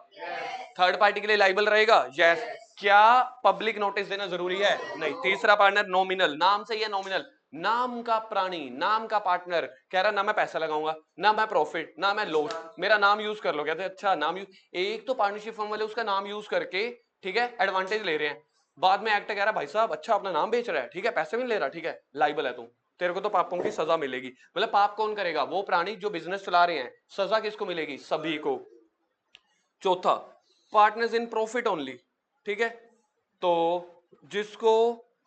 थर्ड पार्टी के लिए लाइबल रहेगा? यस। क्या पब्लिक नोटिस देना जरूरी है? नहीं। तीसरा पार्टनर नॉमिनल, नाम से ही है नॉमिनल। नाम का प्राणी, नाम का पार्टनर कह रहा ना मैं पैसा लगाऊंगा, ना मैं प्रॉफिट, ना मैं लॉस, मेरा नाम यूज कर लो। कहते अच्छा नाम यूज। एक तो पार्टनरशिप फर्म वाले उसका नाम यूज करके, ठीक है, एडवांटेज ले रहे हैं। बाद में एक्ट कह रहा भाई साहब अच्छा अपना नाम बेच रहा है, ठीक है, पैसे भी ले रहा, ठीक है, लाइबल है तू, तेरे को तो पापों की सजा मिलेगी। मतलब पाप कौन करेगा? वो प्राणी जो बिजनेस चला रहे हैं। सजा किसको मिलेगी? सभी को। चौथा, पार्टनर्स इन प्रॉफिट ओनली। ठीक है, तो जिसको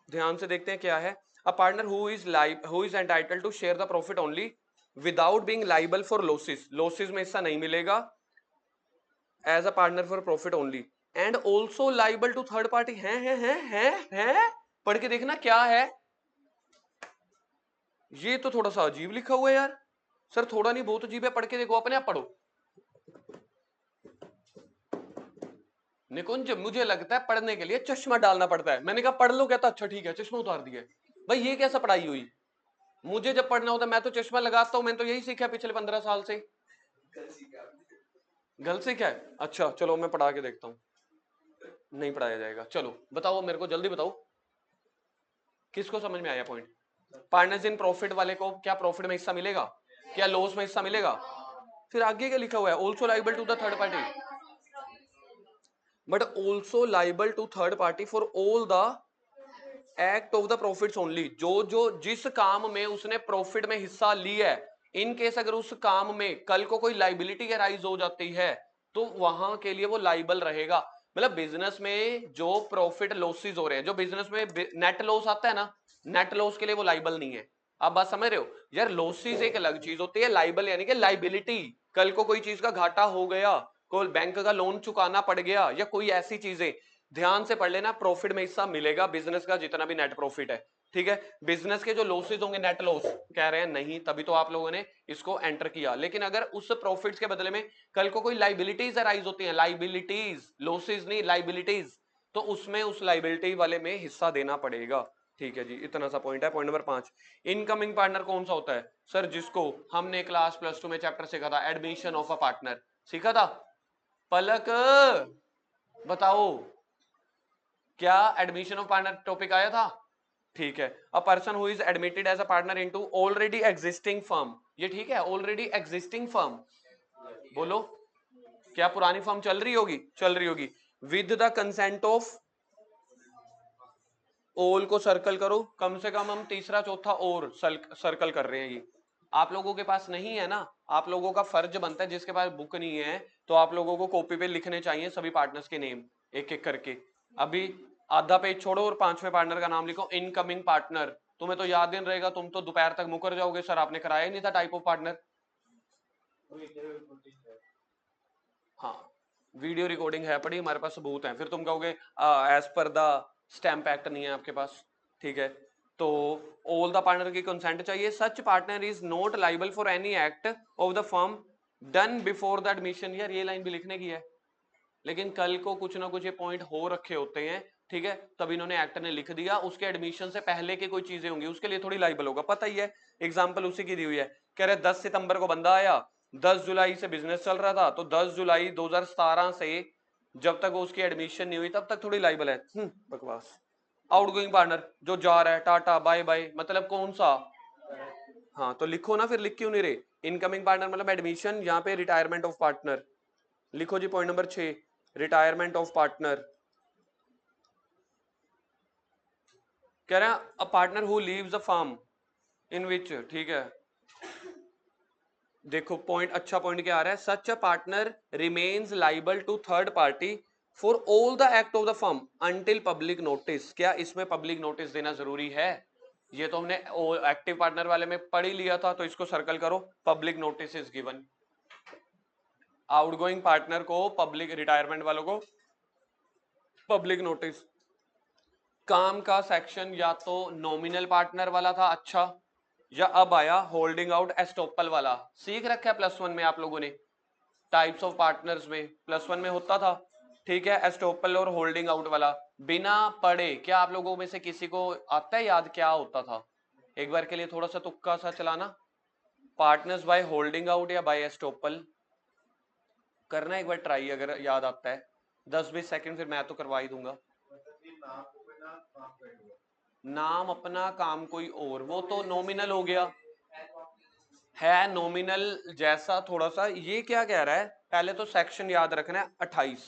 ध्यान से देखते हैं क्या है। A partner who is entitled to share the profit only without being liable for losses. Losses में हिस्सा नहीं मिलेगा as a partner for profit only and also liable to third party. है पढ़ के देखना क्या है। ये तो थोड़ा सा अजीब लिखा हुआ है यार। सर थोड़ा नहीं बहुत अजीब है, पढ़ के देखो, अपने आप पढ़ो। निकुंज मुझे लगता है पढ़ने के लिए चश्मा डालना पड़ता है। मैंने कहा पढ़ लो, कहता अच्छा ठीक है, चश्मा उतार दिया। भाई ये कैसा पढ़ाई हुई? मुझे जब पढ़ना होता मैं तो चश्मा लगाता हूं, मैंने तो यही सीखा पिछले 15 साल से। गलत से क्या है? अच्छा चलो मैं पढ़ा के देखता हूँ। नहीं पढ़ाया जाएगा। चलो बताओ मेरे को, जल्दी बताओ किसको समझ में आया पॉइंट। पार्टनर्स इन प्रॉफिट वाले को क्या प्रॉफिट में हिस्सा मिलेगा? क्या लॉस में हिस्सा मिलेगा? फिर आगे क्या लिखा हुआ है? Also liable to the third party, but also liable to third party for all the act of the profits only. जो जो जिस काम में उसने प्रॉफिट में हिस्सा लिया है, इन केस अगर उस काम में कल को कोई लाइबिलिटी अराइज हो जाती है तो वहां के लिए वो लाइबल रहेगा। मतलब बिजनेस में जो प्रॉफिट लॉसेस हो रहे हैं, जो बिजनेस में नेट लॉस आता है ना, नेट लॉस के लिए वो लाइबल नहीं है। आप बात समझ रहे हो यार? लॉसेस एक अलग चीज होती है, लाइबल यानी कि लाइबिलिटी। कल को कोई चीज का घाटा हो गया, कोई बैंक का लोन चुकाना पड़ गया या कोई ऐसी चीजें, ध्यान से पढ़ लेना, प्रॉफिट में हिस्सा मिलेगा बिजनेस का जितना भी नेट प्रॉफिट है। ठीक है, बिजनेस के जो लॉसेस होंगे, नेट लॉस कह रहे हैं नहीं, तभी तो आप लोगों ने इसको एंटर किया। लेकिन अगर उस प्रॉफिट्स के बदले में कल को कोई लाइबिलिटीज अराइज होती हैं, लाइबिलिटीज, लॉसेस नहीं लाइबिलिटीज, तो उसमें उस लाइबिलिटी वाले में हिस्सा देना पड़ेगा। ठीक है जी, इतना सा पॉइंट है। पॉइंट नंबर 5, इनकमिंग पार्टनर कौन सा होता है? सर जिसको हमने क्लास +2 में चैप्टर सीखा था, एडमिशन ऑफ अ पार्टनर सीखा था। पलक बताओ, क्या एडमिशन ऑफ पार्टनर टॉपिक आया था? ठीक है, a person who is admitted as a partner into already existing firm. ये ठीक है, ऑलरेडी एग्जिस्टिंग फर्म। बोलो, क्या पुरानी फर्म चल रही होगी? चल रही होगी। With the consent of all को सर्कल करो, कम से कम हम तीसरा चौथा और सर्कल कर रहे हैं। ये आप लोगों के पास नहीं है ना, आप लोगों का फर्ज बनता है, जिसके पास बुक नहीं है तो आप लोगों को कॉपी पे लिखने चाहिए सभी पार्टनर्स के नेम एक एक करके। अभी आधा पेज छोड़ो और 5वें पार्टनर का नाम लिखो, इनकमिंग पार्टनर। तुम्हें तो याद नहीं रहेगा, तुम तो दोपहर तक मुकर जाओगे, सर आपने कराया ही नहीं था टाइप ऑफ पार्टनर। हाँ वीडियो रिकॉर्डिंग है पड़ी, हमारे पास सबूत है। फिर तुम कहोगे as per the stamp act नहीं है आपके पास। ठीक है, तो ऑल द पार्टनर की कंसेंट चाहिए। Such partner is not liable for any act of the firm done before the admission. यार ये लाइन भी लिखने की है, लेकिन कल को कुछ ना कुछ ये पॉइंट हो रखे होते हैं, ठीक है, तब इन्होंने एक्ट ने लिख दिया। उसके एडमिशन से पहले की कोई चीजें होंगी, उसके लिए थोड़ी लाइबल होगा, पता ही है। एग्जाम्पल उसी की दी हुई है, कह रहे 10 सितंबर को बंदा आया, 10 जुलाई से बिजनेस चल रहा था, तो 10 जुलाई 2017 से जब तक उसकी एडमिशन नहीं हुई तब तक थोड़ी लाइबल है। बकवास। आउटगोइंग पार्टनर जो जा रहा है, टाटा बाय बाय, मतलब कौन सा? हाँ तो लिखो ना, फिर लिख क्यों नहीं रहे? इनकमिंग पार्टनर मतलब एडमिशन, यहाँ पे रिटायरमेंट ऑफ पार्टनर लिखो जी। Point number 6, retirement of partner. कह रहे हैं a partner who leaves a firm in which, ठीक है, देखो पॉइंट, अच्छा पॉइंट क्या आ रहा है, such a partner remains liable to third party for all the act of the firm until public notice. क्या इसमें पब्लिक नोटिस देना जरूरी है? ये तो हमने एक्टिव पार्टनर वाले में पढ़ ही लिया था, तो इसको सर्कल करो, public notice is given. Outgoing partner को पब्लिक, रिटायरमेंट वालों को पब्लिक नोटिस। काम का सेक्शन या तो नॉमिनल पार्टनर वाला था, अच्छा, या अब आया होल्डिंग आउट एस्टोपल वाला। सीख रखा है प्लस वन में आप लोगों ने, टाइप्स ऑफ पार्टनर्स में प्लस वन में होता था, ठीक है, एस्टोपल और होल्डिंग आउट वाला। बिना पढ़े क्या आप लोगों में से किसी को आता है याद क्या होता था? एक बार के लिए थोड़ा सा तुक्का सा चलाना, पार्टनर्स बाय होल्डिंग आउट या बाय एस्टोपल, करना एक बार ट्राई अगर याद आता है। 10-20 सेकंड, फिर मैं तो करवा ही दूंगा। नाम अपना काम कोई और, वो तो नॉमिनल हो गया, है नॉमिनल जैसा थोड़ा सा। ये क्या कह रहा है, पहले तो सेक्शन याद रखना है 28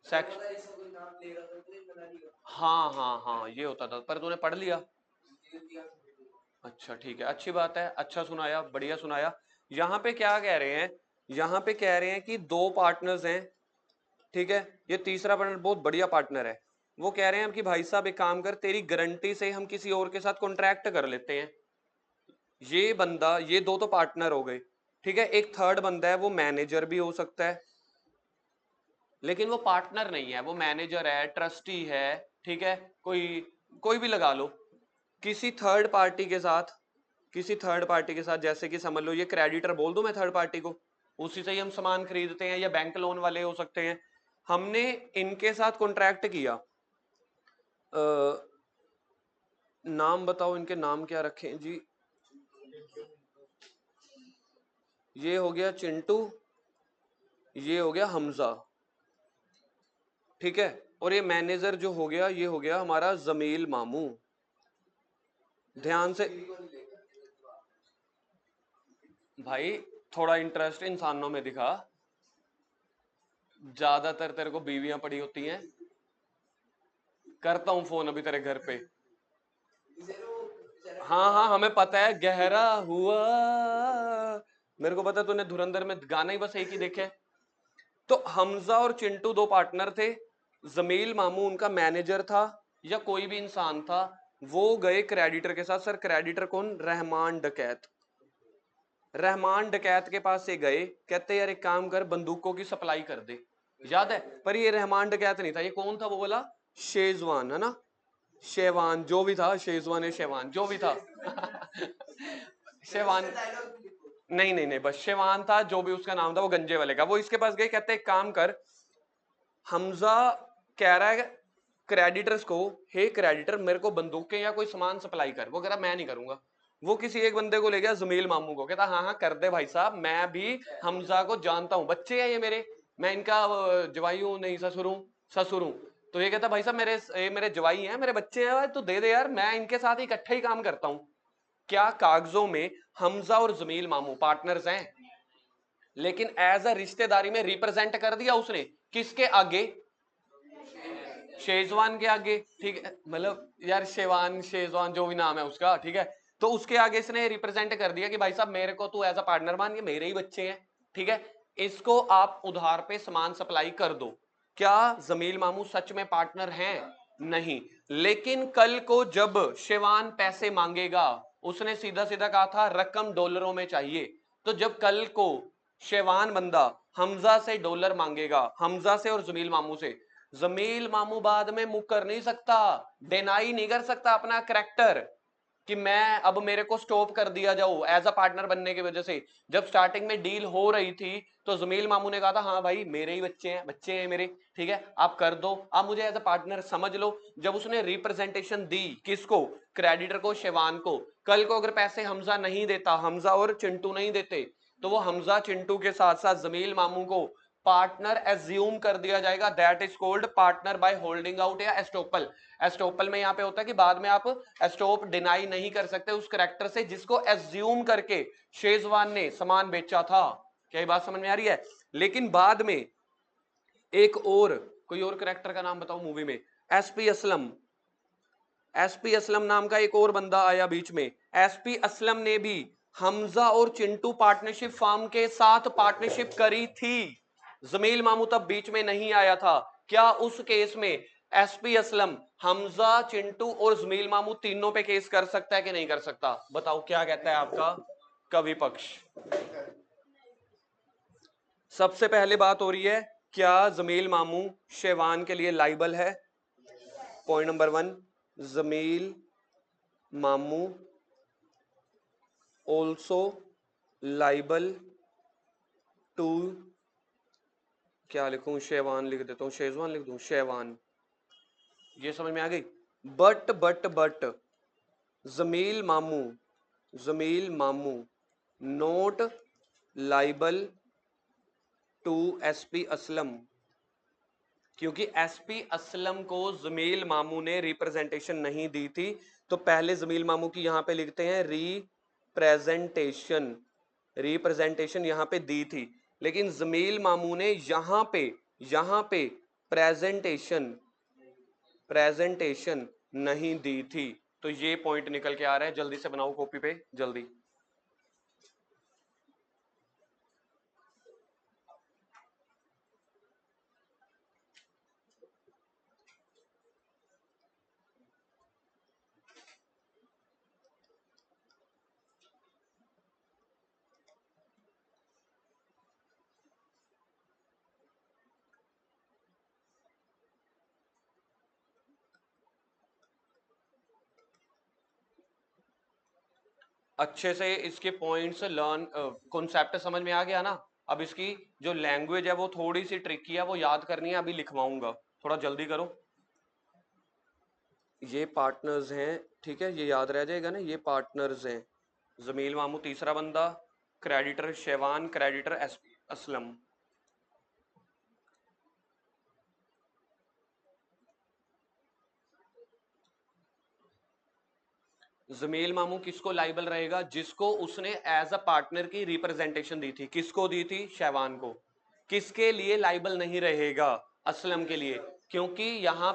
सेक्शन। हाँ हाँ हाँ, ये होता था, पर तूने पढ़ लिया। अच्छा ठीक है, अच्छी बात है, अच्छा सुनाया, बढ़िया सुनाया। यहाँ पे क्या कह रहे हैं, यहाँ पे कह रहे हैं कि दो पार्टनर्स हैं, ठीक है, ये तीसरा पार्टनर बहुत बढ़िया पार्टनर है। वो कह रहे हैं कि भाई साहब एक काम कर, तेरी गारंटी से हम किसी और के साथ कॉन्ट्रैक्ट कर लेते हैं। ये बंदा, ये दो तो पार्टनर हो गए, ठीक है, एक थर्ड बंदा है, वो मैनेजर भी हो सकता है, लेकिन वो पार्टनर नहीं है, वो मैनेजर है, ट्रस्टी है, ठीक है, कोई कोई भी लगा लो, किसी थर्ड पार्टी के साथ, किसी थर्ड पार्टी के साथ, जैसे कि समझ लो ये क्रेडिटर बोल दूं मैं थर्ड पार्टी को, उसी से ही हम सामान खरीदते हैं, या बैंक लोन वाले हो सकते हैं। हमने इनके साथ कॉन्ट्रैक्ट किया, नाम बताओ इनके, नाम क्या रखें जी? ये हो गया चिंटू, ये हो गया हमजा, ठीक है, और ये मैनेजर जो हो गया, ये हो गया हमारा जमील मामू। ध्यान से भाई, थोड़ा इंटरेस्ट इंसानों में दिखा, ज्यादातर तेरे को बीवियां पड़ी होती हैं। करता हूं फोन अभी तेरे घर पे। हाँ हाँ, हमें पता है, गहरा हुआ, मेरे को पता है, तूने धुरंधर में गाना ही बस एक ही देखे। तो हमजा और चिंटू दो पार्टनर थे, जमील मामू उनका मैनेजर था, या कोई भी इंसान था। वो गए क्रेडिटर के साथ, सर क्रेडिटर कौन? रहमान डकैत। रहमान डकैत के पास से गए, कहते यार एक काम कर, बंदूकों की सप्लाई कर दे, याद है? पर ये रहमान डकैत नहीं था, ये कौन था? वो बोला शेजवान, है ना, शेवान जो भी था, शेजवान है, शेवान जो भी था शेवान, नहीं नहीं नहीं, बस शेवान था, जो भी उसका नाम था, वो गंजे वाले का। वो इसके पास गए, कहते एक काम कर, हमजा कह रहा है क्रेडिटर्स को, हे क्रेडिटर मेरे को बंदूकें या कोई सामान सप्लाई कर। वो कह रहा मैं नहीं करूंगा। वो किसी एक बंदे को ले गया, जमील मामू को, कहता हाँ हाँ कर दे भाई साहब, मैं भी हमजा को जानता हूं, बच्चे हैं ये मेरे, मैं इनका जवाई हूं, नहीं ससुर हूं, ससुर हूं। तो ये कहता भाई साहब मेरे जवाई हैं, मेरे बच्चे हैं, तो दे दे यार, मैं इनके साथ इकट्ठा ही काम करता हूं। क्या कागजों में हमजा और जमील मामू पार्टनर्स हैं, लेकिन एज अ रिश्तेदारी में रिप्रेजेंट कर दिया उसने, किसके आगे? शेजवान के आगे, ठीक है, मतलब यार शेवान, शेजवान जो भी नाम है उसका, ठीक है, तो उसके आगे इसने रिप्रेजेंट कर दिया कि भाई साहब मेरे को तू एज अ पार्टनर मान, ये मेरे ही बच्चे हैं, ठीक है, इसको आप उधार पे सामान सप्लाई कर दो। क्या जमील मामू सच में पार्टनर हैं? नहीं। लेकिन कल को जब शेवान पैसे मांगेगा, उसने सीधा सीधा कहा था रकम डॉलरों में चाहिए, तो जब कल को शेवान बंदा हमजा से डॉलर मांगेगा, हमजा से और जमील मामू से, जमील मामू बाद में मुकर नहीं सकता, डिनाई नहीं कर सकता अपना करैक्टर, कि मैं अब मेरे को स्टॉप कर दिया जाओ एज अ पार्टनर बनने की वजह से। जब स्टार्टिंग में डील हो रही थी, तो जमील मामू ने कहा था हाँ भाई मेरे ही बच्चे हैं मेरे, ठीक है, आप कर दो, आप मुझे एज अ पार्टनर समझ लो। जब उसने रिप्रेजेंटेशन दी, किसको? क्रेडिटर को, शेवान को। कल को अगर पैसे हमजा नहीं देता, हमजा और चिंटू नहीं देते, तो वो हमजा चिंटू के साथ साथ जमील मामू को पार्टनर एज्यूम कर दिया जाएगा। That is called partner by holding out या एस्टोपल। एस्टोपल में यहां पे होता है कि बाद में आप एस्टोप डिनाई नहीं कर सकते उस करेक्टर से जिसको एज्यूम करके शेजवान ने सामान बेचा था। क्या ये बात समझ में आ रही है? लेकिन बाद में एक और, कोई और करेक्टर का नाम बताओ मूवी में, एसपी असलम, एसपी असलम नाम का एक और बंदा आया बीच में। एसपी असलम ने भी हमजा और चिंटू पार्टनरशिप फार्म के साथ पार्टनरशिप करी थी, जमील मामू तब बीच में नहीं आया था। क्या उस केस में एसपी असलम हमजा, चिंटू और जमील मामू तीनों पे केस कर सकता है कि नहीं कर सकता? बताओ क्या कहता है आपका कवि पक्ष? सबसे पहले बात हो रही है, क्या जमील मामू शेवान के लिए लाइबल है? पॉइंट नंबर 1, जमील मामू ऑल्सो लाइबल टू, क्या लिखूं, शेवान लिख देता हूं, शेजवान लिख दूं, शेवान, ये समझ में आ गई। बट जमील मामू, जमील मामू not liable to SP Aslam, क्योंकि एसपी असलम को जमील मामू ने रिप्रेजेंटेशन नहीं दी थी, तो पहले जमील मामू की यहां पे लिखते हैं रिप्रेजेंटेशन, रिप्रेजेंटेशन यहां पे दी थी, लेकिन जमील मामू ने यहां पे प्रेजेंटेशन, प्रेजेंटेशन नहीं दी थी। तो ये पॉइंट निकल के आ रहा है, जल्दी से बनाओ कॉपी पे जल्दी। अच्छे से इसके पॉइंट्स लर्न, कॉन्सेप्ट समझ में आ गया ना? अब इसकी जो लैंग्वेज है वो थोड़ी सी ट्रिकी है, वो याद करनी है, अभी लिखवाऊंगा, थोड़ा जल्दी करो। ये पार्टनर्स हैं, ठीक है, ये याद रह जाएगा ना, ये पार्टनर्स हैं, जमील मामू तीसरा बंदा, क्रेडिटर शेवान, क्रेडिटर असलम। जमील मामू किसको लाइबल रहेगा? जिसको उसने एज अ पार्टनर की रिप्रेजेंटेशन दी थी। किसको दी थी? शैवान को। किसके लिए लाइबल नहीं रहेगा? असलम के लिए, क्योंकि यहां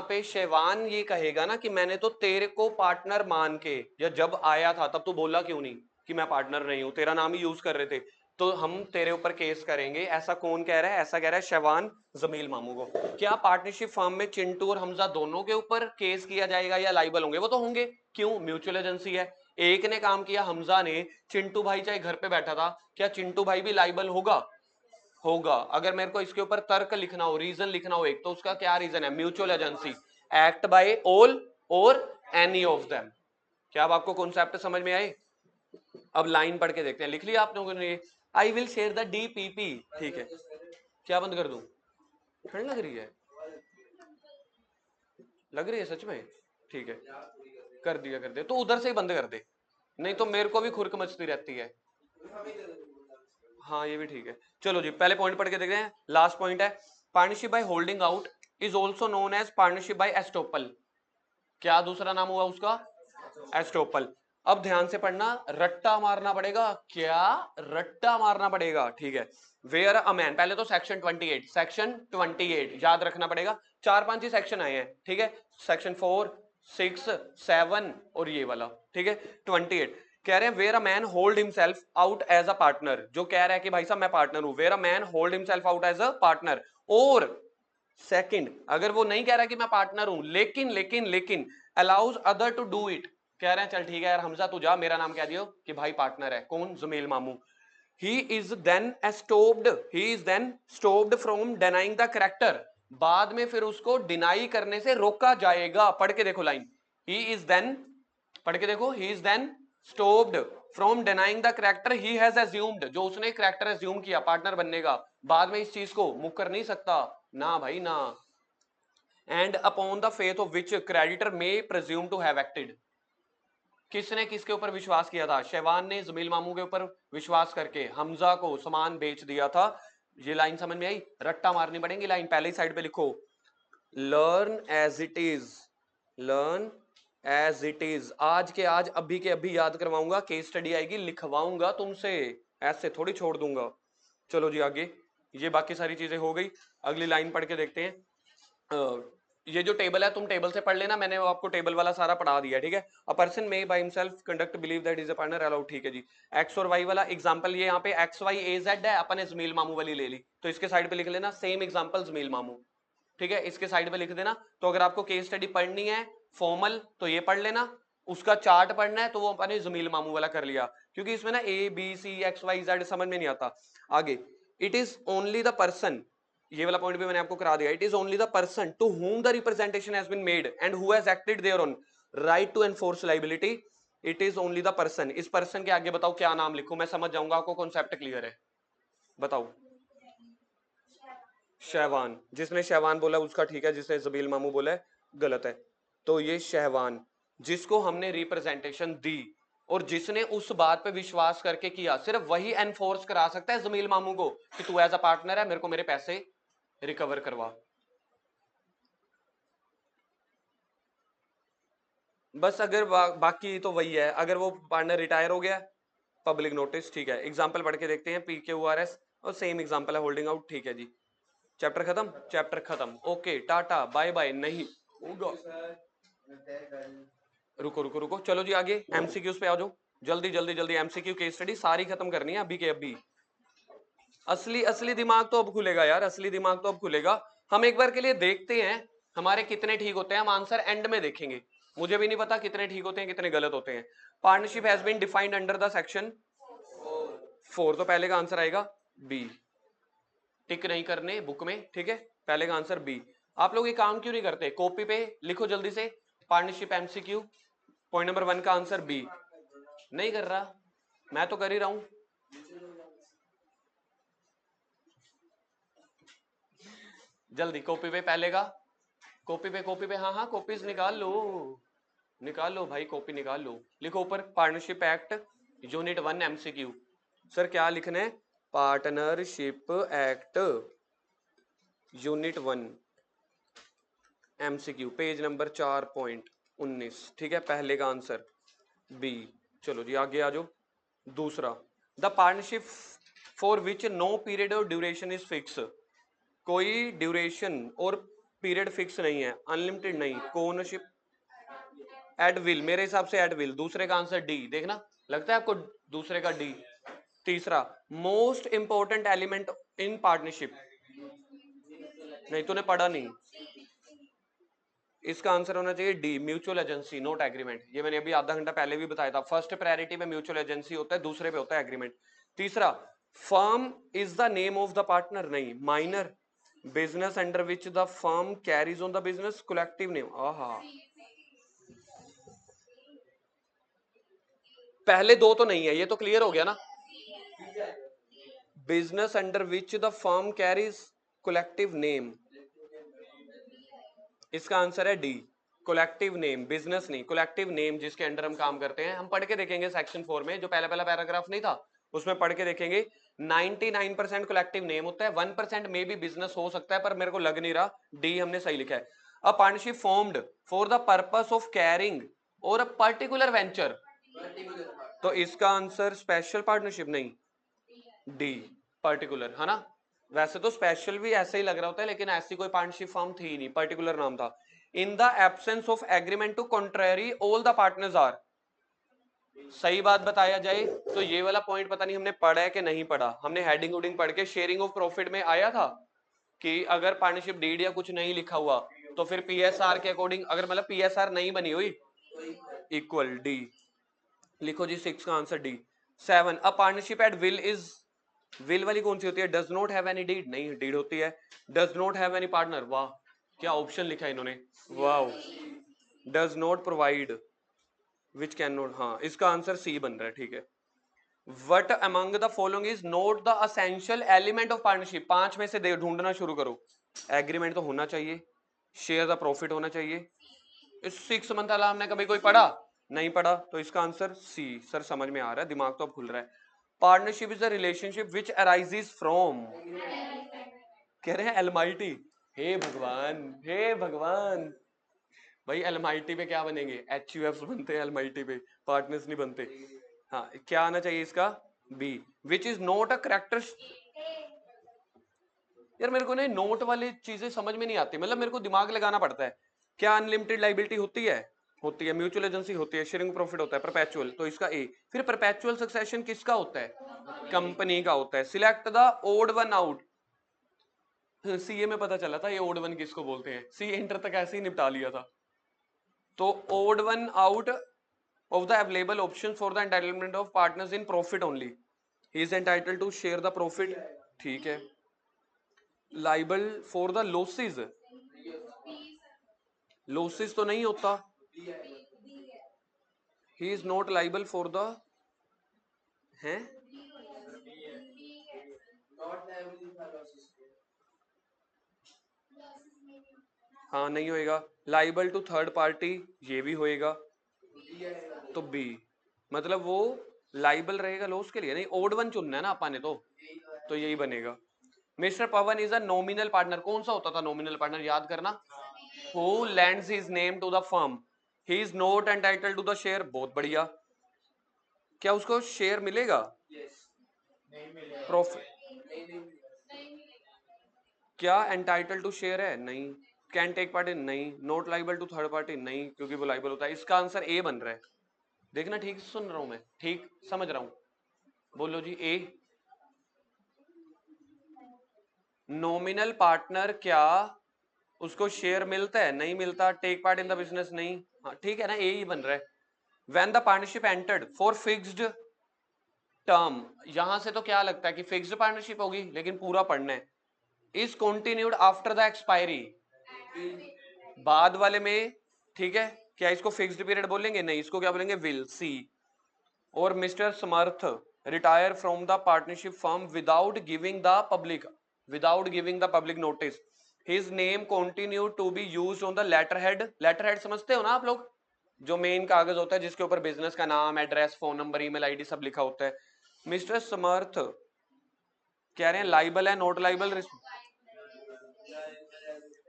पे शैवान ये कहेगा ना कि मैंने तो तेरे को पार्टनर मान के, या जब आया था तब तो बोला क्यों नहीं कि मैं पार्टनर नहीं हूं, तेरा नाम ही यूज कर रहे थे, तो हम तेरे ऊपर केस करेंगे। ऐसा कौन कह रहा है? ऐसा कह रहा है शैवान जमील मामू को। क्या पार्टनरशिप फर्म में चिंटू और हमजा दोनों के ऊपर केस किया जाएगा या लाइबल होंगे? वो तो होंगे, क्यों? म्यूचुअल एजेंसी है, एक ने काम किया, हमजा ने, चिंटू भाई चाहे घर पे बैठा था, क्या चिंटू भाई भी लाइबल होगा? होगा। अगर मेरे को इसके ऊपर तर्क लिखना हो, रीजन लिखना हो एक, तो उसका क्या रीजन है? Mutual agency, act by all और एनी ऑफ देम। क्या अब आपको कॉन्सेप्ट समझ में आए? अब लाइन पढ़ के देखते हैं, लिख लिया आप लोगों ने? I will share the DPP, ठीक है। क्या बंद कर दूं? ठंड लग रही है? लग रही है सच में? ठीक है, कर दिया, तो उधर से ही बंद कर दे, नहीं तो मेरे को भी खुरक मचती रहती है। हाँ ये भी ठीक है। चलो जी, पहले पॉइंट पढ़ के देखते हैं, लास्ट पॉइंट है, partnership by holding out is also known as partnership by estoppel. क्या दूसरा नाम हुआ उसका? एस्टोपल। अब ध्यान से पढ़ना, रट्टा मारना पड़ेगा, क्या? रट्टा मारना पड़ेगा, ठीक है। वेयर अ मैन, पहले तो सेक्शन 28, सेक्शन 28 याद रखना पड़ेगा, 4-5 ही सेक्शन आए हैं, ठीक है। सेक्शन 4, 6, 7 और ये वाला, ठीक है। 28 कह रहे हैं where a man hold himself out as a partner, जो कह रहा है कि भाई साहब मैं पार्टनर हूं, where a man hold himself out as a partner. और सेकंड, अगर वो नहीं कह रहा कि मैं पार्टनर हूं, लेकिन allows other to do it, कह रहे हैं चल ठीक है यार हमजा तू जा, मेरा नाम कह दियो कि भाई पार्टनर है, कौन? जमील मामू। He is then stopped, he is then stopped from denying the character, बाद में फिर उसको डिनाई करने से रोका जाएगा। पढ़ के देखो लाइन, ही इज देन, पढ़ के देखो, he is then stopped from denying the character he has assumed, जो उसने करेक्टर एज्यूम किया पार्टनर बनने का, बाद में इस चीज को मुकर नहीं सकता ना भाई ना। And upon the faith of which creditor may presume to have acted, किसने किसके ऊपर विश्वास किया था? शैवान ने जमील मामू के ऊपर विश्वास करके हमजा को सामान बेच दिया था। ये लाइन समझ में आई? रट्टा मारनी पड़ेगी लाइन, पहले ही साइड पे लिखो, learn as it is, learn as it is, आज के आज अभी के अभी याद करवाऊंगा, केस स्टडी आएगी लिखवाऊंगा तुमसे, ऐसे थोड़ी छोड़ दूंगा। चलो जी आगे, ये बाकी सारी चीजें हो गई, अगली लाइन पढ़ के देखते हैं। ये जो टेबल है तुम टेबल से पढ़ लेना, मैंने वो आपको टेबल वाला सारा पढ़ा दिया, ठीक है। A person may by himself conduct believe that is a partner allowed, ठीक है जी। एक्स और वाई वाला एग्जांपल, ये यहाँ पे एक्स वाई ए जेड है, अपन ने जमील मामू वाली ले ली, तो इसके साइड पे लिख लेना सेम एग्जांपल जमील मामू, ठीक है, इसके साइड पे लिख देना। तो अगर आपको केस स्टडी पढ़नी है फॉर्मल तो ये पढ़ लेना, उसका चार्ट पढ़ना है तो वो अपने जमील मामू वाला कर लिया, क्योंकि इसमें ना A B C X Y Z समझ में नहीं आता। आगे, it is only the person, ये वाला पॉइंट भी मैंने आपको करा दिया, it is only the person to whom the representation has been made and who has acted thereon right to enforce liability. It is only the person, इस person के आगे बताओ क्या नाम लिखूं, मैं समझ जाऊंगा, आपको कॉन्सेप्ट क्लियर है? बताओ। शहवान, जिसने शहवान बोला उसका ठीक है, जिसने जबील मामू बोला है गलत है। तो ये शहवान जिसको हमने रिप्रेजेंटेशन दी और जिसने उस बात पे विश्वास करके किया, सिर्फ वही एनफोर्स करा सकता है जमील मामू को कि तू एज अ पार्टनर है, मेरे को मेरे पैसे रिकवर करवा। बस अगर बाकी तो वही है, अगर वो पार्टनर रिटायर हो गया, पब्लिक नोटिस, ठीक है। एग्जाम्पल पढ़ के देखते हैं, PQRS और सेम एग्जाम्पल है, होल्डिंग आउट, ठीक है जी। चैप्टर खत्म, चैप्टर खत्म, ओके टाटा बाय बाय, नहीं होगा। रुको रुको रुको, चलो जी आगे एमसीक्यूज पे आ जाओ, जल्दी जल्दी जल्दी। एमसीक्यू केस स्टडी सारी खत्म करनी है अभी के अभी। असली असली दिमाग तो अब खुलेगा यार, असली दिमाग तो अब खुलेगा। हम एक बार के लिए देखते हैं हमारे कितने ठीक होते हैं, हम आंसर एंड में देखेंगे। मुझे भी नहीं पता कितने ठीक होते हैं कितने गलत होते हैं। Partnership has been defined under the section 4, तो पहले का आंसर आएगा बी। टिक नहीं करने बुक में, ठीक है, पहले का आंसर बी। आप लोग ये काम क्यों नहीं करते, कॉपी पे लिखो जल्दी से, पार्टनरशिप एमसीक्यू पॉइंट नंबर 1 का आंसर बी। नहीं कर रहा, मैं तो कर ही रहा हूं। जल्दी कॉपी पे पहले का, कॉपी पे, हाँ हाँ कॉपीज निकाल लो, निकाल लो भाई, कॉपी निकाल लो। लिखो ऊपर partnership act unit 1 MCQ. Sir क्या लिखना है? Partnership act unit 1 MCQ, page number 4.19, ठीक है, पहले का आंसर बी। चलो जी आगे आ जाओ। दूसरा, the partnership for which no period और ड्यूरेशन इज फिक्स, कोई ड्यूरेशन और पीरियड फिक्स नहीं है, अनलिमिटेड नहीं, ओनरशिप एट विल, मेरे हिसाब से एट विल। दूसरे का आंसर डी, देखना लगता है आपको दूसरे का डी। तीसरा, most important element in partnership, नहीं तूने पढ़ा नहीं, इसका आंसर होना चाहिए D, mutual agency not agreement. ये मैंने अभी आधा घंटा पहले भी बताया था, फर्स्ट प्रायोरिटी में म्यूचुअल एजेंसी होता है, दूसरे पे होता है एग्रीमेंट। तीसरा, firm is the name of the partner, नहीं, minor business under which the firm carries on the business, collective name. आहा, पहले दो तो नहीं है, ये तो क्लियर हो गया ना। Business under which the firm carries collective name, इसका आंसर है डी, कोलेक्टिव नेम, बिजनेस नहीं, कोलेक्टिव नेम जिसके अंडर हम काम करते हैं। हम पढ़ के देखेंगे सेक्शन 4 में, जो पहला पहला पैराग्राफ नहीं था उसमें पढ़ के देखेंगे, 99% कोलेक्टिव नेम होता है, 1% में भी बिजनेस हो सकता है, पर मेरे को लग नहीं रहा, डी हमने सही लिखा है। A partnership formed for the purpose of carrying और अ पर्टिकुलर वेंचर, तो इसका आंसर स्पेशल पार्टनरशिप, नहीं, डी, पर्टिकुलर, है ना। वैसे तो स्पेशल भी ऐसे ही लग रहा होता है, लेकिन ऐसी कोई पार्टनरशिप फॉर्म थी नहीं, पर्टिकुलर नाम था। In the absence of agreement to contrary all the partners are, सही बात बताया जाए तो ये वाला पॉइंट पता नहीं हमने पढ़ा है कि नहीं पढ़ा। हमने हेडिंग वुडिंग पढ़ के शेयरिंग ऑफ प्रॉफिट में आया था कि अगर पार्टनरशिप डीड या कुछ नहीं लिखा हुआ तो फिर पीएसआर के अकॉर्डिंग, अगर मतलब पीएसआर नहीं बनी हुई, इक्वल डी। लिखो जी 6 का answer D. 7, a partnership at will is, will वाली कौन सी होती है? Does not have any deed, नहीं, डीड होती है। Does not have any partner, वाह क्या ऑप्शन लिखा है इन्होंने, वाह। Does not provide, which can not, हाँ इसका आंसर सी बन रहा है, ठीक है। What among the following is not the essential element of partnership, 5 में से ढूंढना शुरू करो। एग्रीमेंट तो होना चाहिए, शेयर द प्रॉफिट होना चाहिए, इस 6 मंथ अलावा हमने कभी कोई पढ़ा नहीं पढ़ा, तो इसका आंसर सी। सर समझ में आ रहा है, दिमाग तो अब खुल रहा है। Partnership is the relationship which arises from, कह रहे हैं एलमाइटी, हे भगवान हे भगवान। भाई एलमाइटी पे क्या बनेंगे? एचयूएफ बनते हैं एलमाइटी पे, पार्टनर्स नहीं बनते। हाँ क्या आना चाहिए इसका? B, which is not a character. यार मेरे को ना नोट वाली चीजें समझ में नहीं आती, मतलब मेरे को दिमाग लगाना पड़ता है। क्या अनलिमिटेड लाइबिलिटी होती है? होती है। म्यूचुअल एजेंसी होती है, शेयरिंग प्रॉफिट होता है, परपेचुअल, तो इसका ए। फिर परपेचुअल सक्सेशन किसका होता है? कंपनी का होता है। Select the odd one out, CA में पता चला था ये ओड वन किसको बोलते हैं, सी इंटर तक ऐसे ही निपटा लिया था। तो odd one out of the available options for the entitlement of partners in profit only. He is entitled to share the profit. ठीक है. Liable for the losses. Losses तो नहीं होता. He is not liable for the हैं. हाँ नहीं होएगा. Liable to third party ये भी होएगा. तो बी मतलब वो लाइबल रहेगा लॉस के लिए. नहीं ओड वन चुनना है ना अपन ने तो यही बनेगा. Mr Pawan is a nominal partner. कौन सा होता था नॉमिनल पार्टनर, याद करना. Who lends his name to the firm. He is not entitled to the share. बहुत बढ़िया. क्या उसको शेयर मिलेगा? प्रॉफिट क्या एंटाइटल टू शेयर है? नहीं. Can take part in? नहीं. Not liable to third party? नहीं, क्योंकि वो लाइबल होता है. इसका आंसर ए बन रहा है. देखना ठीक सुन रहा हूं मैं, ठीक समझ रहा हूं. बोलो जी. ए. नॉमिनल पार्टनर क्या उसको शेयर मिलता है? नहीं मिलता. Take part in the business? नहीं. हाँ ठीक है ना, ए ही बन रहा है. When the partnership entered for fixed term. यहां से तो क्या लगता है कि फिक्स्ड पार्टनरशिप होगी, लेकिन पूरा पढ़ना है. Is continued after the expiry. बाद वाले में ठीक है. क्या इसको फिक्स्ड पीरियड बोलेंगे? नहीं. इसको क्या बोलेंगे? Will see. और mister Samarth retire from the partnership firm without giving the public notice. His name continued to be used on the letterhead. letterhead समझते हो ना आप लोग? जो मेन कागज होता है जिसके ऊपर बिजनेस का नाम, address, phone number, email ID सब लिखा होता है. मिस्टर समर्थ कह रहे हैं लाइबल है, नॉट लाइबल.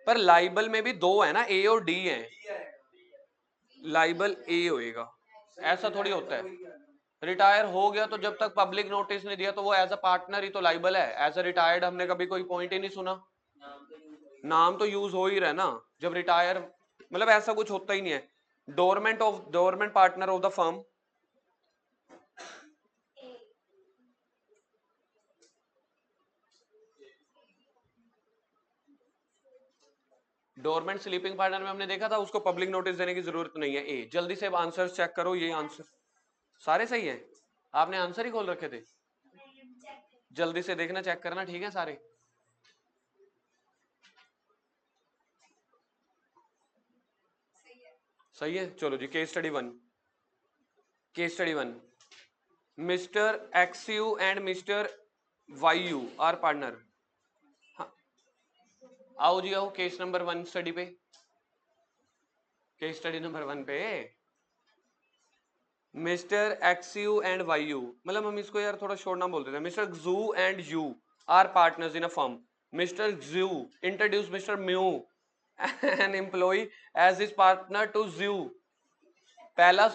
पर लाइबल में भी दो है ना, ए और डी है. लाइबल ए होएगा. ऐसा थोड़ी होता है. रिटायर हो गया तो जब तक पब्लिक नोटिस नहीं दिया तो वो एज अ पार्टनर ही तो लाइबल है. एज अ रिटायर्ड हमने कभी कोई पॉइंट ही नहीं सुना. नाम तो यूज हो ही रहा है ना. जब रिटायर मतलब ऐसा कुछ होता ही नहीं है. Dormant partner of the firm. Dormant sleeping partner में हमने देखा था उसको पब्लिक नोटिस देने की जरूरत नहीं है. ए. जल्दी से आंसर चेक करो. ये आंसर सारे सही है. आपने आंसर ही खोल रखे थे. जल्दी से देखना, चेक करना. ठीक है सारे सही है. चलो जी. Case study one. Mister X U and mister Y U are partner. आओ जी आओ. केस नंबर 1 स्टडी पे. केस स्टडी नंबर 1 पे मिस्टर एक्सयू एंड वाईयू. मतलब हम इसको यार थोड़ा शॉर्ट नाम बोलते थे. Mister Xu and Yu are partners in a firm. Mister Xu introduce mister Mu an employ as his partner to Xu. पहला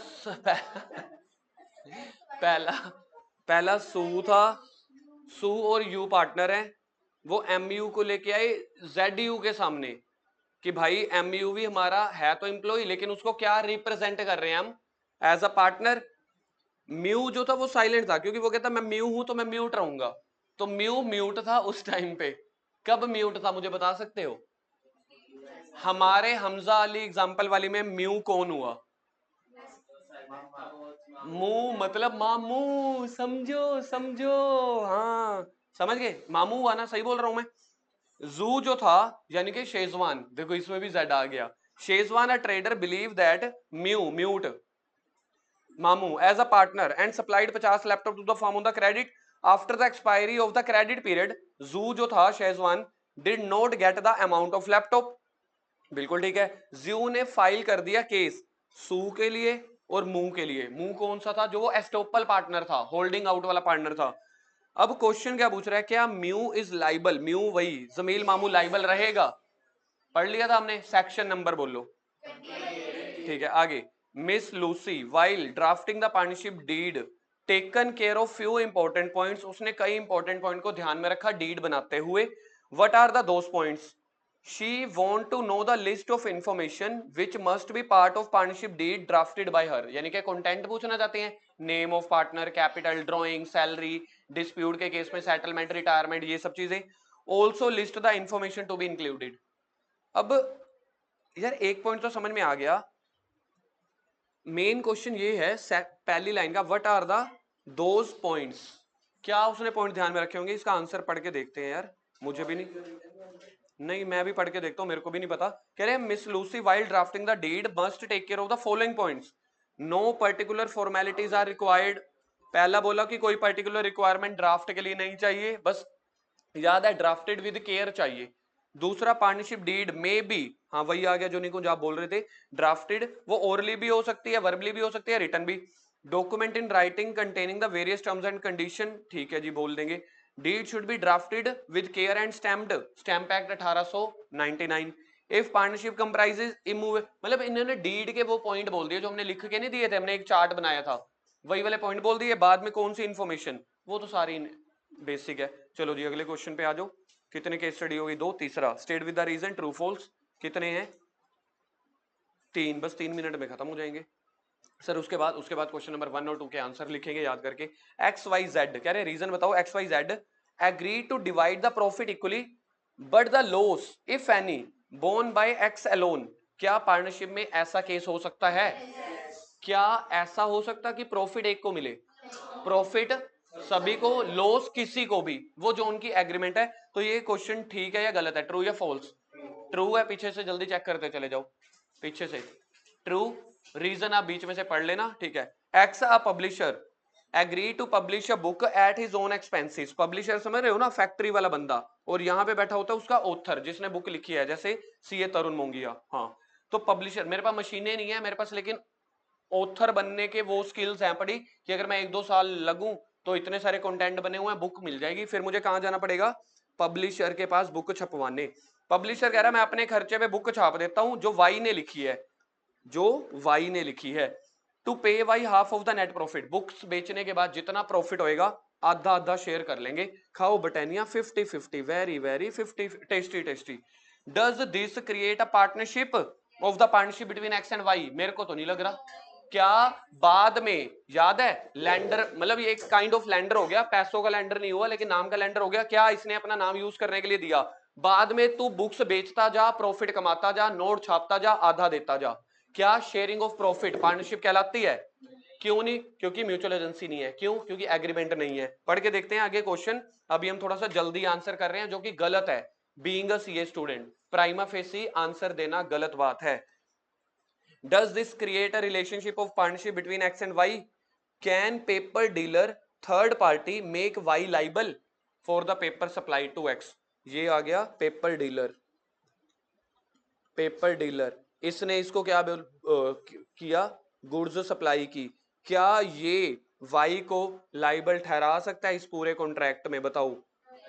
पहला सू था. सू और यू पार्टनर है. वो एम यू को लेके आए जेड यू के सामने कि भाई एम यू भी हमारा है तो एम्प्लॉय, लेकिन उसको क्या रिप्रेजेंट कर रहे हैं हम? As a partner. म्यू जो था वो साइलेंट था क्योंकि वो कहता मैं म्यू हूं तो मैं म्यूट रहूंगा. तो म्यू म्यूट था उस टाइम पे. कब म्यूट था मुझे बता सकते हो? हमारे हमजा अली एग्जाम्पल वाली में म्यू कौन हुआ? मुंह मतलब मामू. समझो समझो. हाँ समझ गए. मामू हुआ ना. सही बोल रहा हूं मैं. जू जो था यानी कि शेजवान. देखो इसमें भी जेड आ गया. Szechwan a trader believe that Mu mute मामू as a partner and supplied 50 laptop to the firm on the credit. After the expiry of the credit period Xu जो था Szechwan did not get the amount of laptop. बिल्कुल ठीक है. जू ने file कर दिया केस सू के लिए और मुंह के लिए. मुंह कौन सा था? जो वो एस्टोपल पार्टनर था, होल्डिंग आउट वाला पार्टनर था. अब क्वेश्चन क्या पूछ रहा है? क्या म्यू इज लाइबल? म्यू वही जमील मामू लाइबल रहेगा. पढ़ लिया था हमने. सेक्शन नंबर बोलो. ठीक है आगे. Miss Lucy while drafting the partnership deed taken care of few important points. उसने कई इंपॉर्टेंट पॉइंट को ध्यान में रखा डीड बनाते हुए. What are the those points? She want to know the list of information which must be part of partnership deed drafted by her. यानी कि कंटेंट पूछना चाहते हैं. Name of partner, capital, drawing, salary, dispute के case में settlement, retirement, ये सब चीजें. Also list the information to be included. अब यार एक पॉइंट तो समझ में आ गया. मेन क्वेश्चन ये है पहली लाइन का, what are the those points, क्या उसने पॉइंट ध्यान में रखे होंगे, इसका आंसर पढ़ के देखते हैं यार, मुझे भी नहीं, मैं भी पढ़ के देखता हूं, मेरे को भी नहीं पता। कह रहे हैं Miss Lucy while drafting the deed must take care of the following points, no particular formalities are required. पहला बोला कि कोई पर्टिकुलर रिक्वायरमेंट ड्राफ्ट के लिए नहीं चाहिए, बस याद है ड्राफ्टेड विद केयर चाहिए। दूसरा पार्टनरशिप डीड में बी, हाँ वही आ गया जो निकुंज आप बोल रहे थे, ड्राफ्टेड वो ओरली भी हो सकती है, वर्बली भी हो सकती है, रिटन भी। Document in writing containing the various terms and condition, ठीक है जी बोल देंगे। Deed should be drafted with care and stamped, stamp act 1899। If partnership comprises immove, मतलब इन्होंने डीड के वो पॉइंट बोल दिए जो हमने लिख के नहीं दिए थे, हमने एक चार्ट बनाया था, वही वाले पॉइंट बोल दिए, बाद में कौन सी इंफॉर्मेशन, वो तो सारी बेसिक है। चलो जी अगले क्वेश्चन पे आ जाओ। कितने केस स्टडी होगी? 2। तीसरा state with the reason, true false, कितने हैं? 3, बस 3 मिनट में खत्म हो जाएंगे सर। उसके बाद क्वेश्चन नंबर 1 और 2 के आंसर लिखेंगे याद करके। एक्स वाई जेड कह रहे रीजन बताओ। X Y Z agree to divide the profit equally but the loss if any borne by X alone. क्या पार्टनरशिप में ऐसा केस हो सकता है? क्या ऐसा हो सकता कि प्रॉफिट एक को मिले? प्रॉफिट सभी को, लॉस किसी को भी, वो जो उनकी एग्रीमेंट है। तो ये क्वेश्चन ठीक है या गलत है, ट्रू या फॉल्स? ट्रू है, पीछे से जल्दी चेक करते चले जाओ, पीछे से ट्रू। रीजन आप बीच में से पढ़ लेना, ठीक है। X a publisher agree to publish a book at his own expenses. Publisher समझ रहे हो ना, फैक्ट्री वाला बंदा, और यहां पे बैठा होता है उसका ऑथर जिसने बुक लिखी है, जैसे सीए तरुण मोंगिया। हाँ, तो पब्लिशर, मेरे पास मशीनें नहीं है मेरे पास, लेकिन ऑथर बनने के वो स्किल्स हैं पड़ी कि अगर मैं 1-2 साल लगूं तो इतने सारे कंटेंट बने हुए हैं, बुक मिल जाएगी। फिर मुझे कहां जाना पड़ेगा? पब्लिशर के पास बुक छपवाने। पब्लिशर कह रहा है मैं अपने खर्चे पे बुक छाप देता हूं जो वाई ने लिखी है, जो वाई ने लिखी है। To pay Y half of the net profit, books बेचने के बाद जितना प्रॉफिट होएगा आधा आधा शेयर कर लेंगे। खाओ Britannia 50-50, very very 50, tasty tasty. Does this create a partnership of the partnership between X and Y? मेरे को तो नहीं लग रहा। क्या बाद में याद है लैंडर, मतलब ये एक काइंड ऑफ लैंडर हो गया, पैसों का लैंडर नहीं हुआ लेकिन नाम का लैंडर हो गया। क्या इसने अपना नाम यूज करने के लिए दिया? बाद में तू बुक्स बेचता जा, प्रॉफिट कमाता जा, नोट छापता जा, आधा देता जा। क्या शेयरिंग ऑफ प्रॉफिट पार्टनरशिप कहलाती है? क्यों नहीं? क्योंकि म्यूचुअल एजेंसी नहीं है। क्यों? क्योंकि एग्रीमेंट नहीं है। पढ़ के देखते हैं आगे क्वेश्चन। अभी हम थोड़ा सा जल्दी आंसर कर रहे हैं जो कि गलत है। Being a CA student prima facie answer देना गलत बात है। Does this create a relationship of partnership between X and Y? Can paper dealer third party make Y liable for the paper supplied to X? ये आ गया paper dealer. Paper dealer इसने इसको क्या किया? गुड्स सप्लाई की। क्या ये Y को लाइबल ठहरा सकता है इस पूरे कॉन्ट्रैक्ट में? बताओ,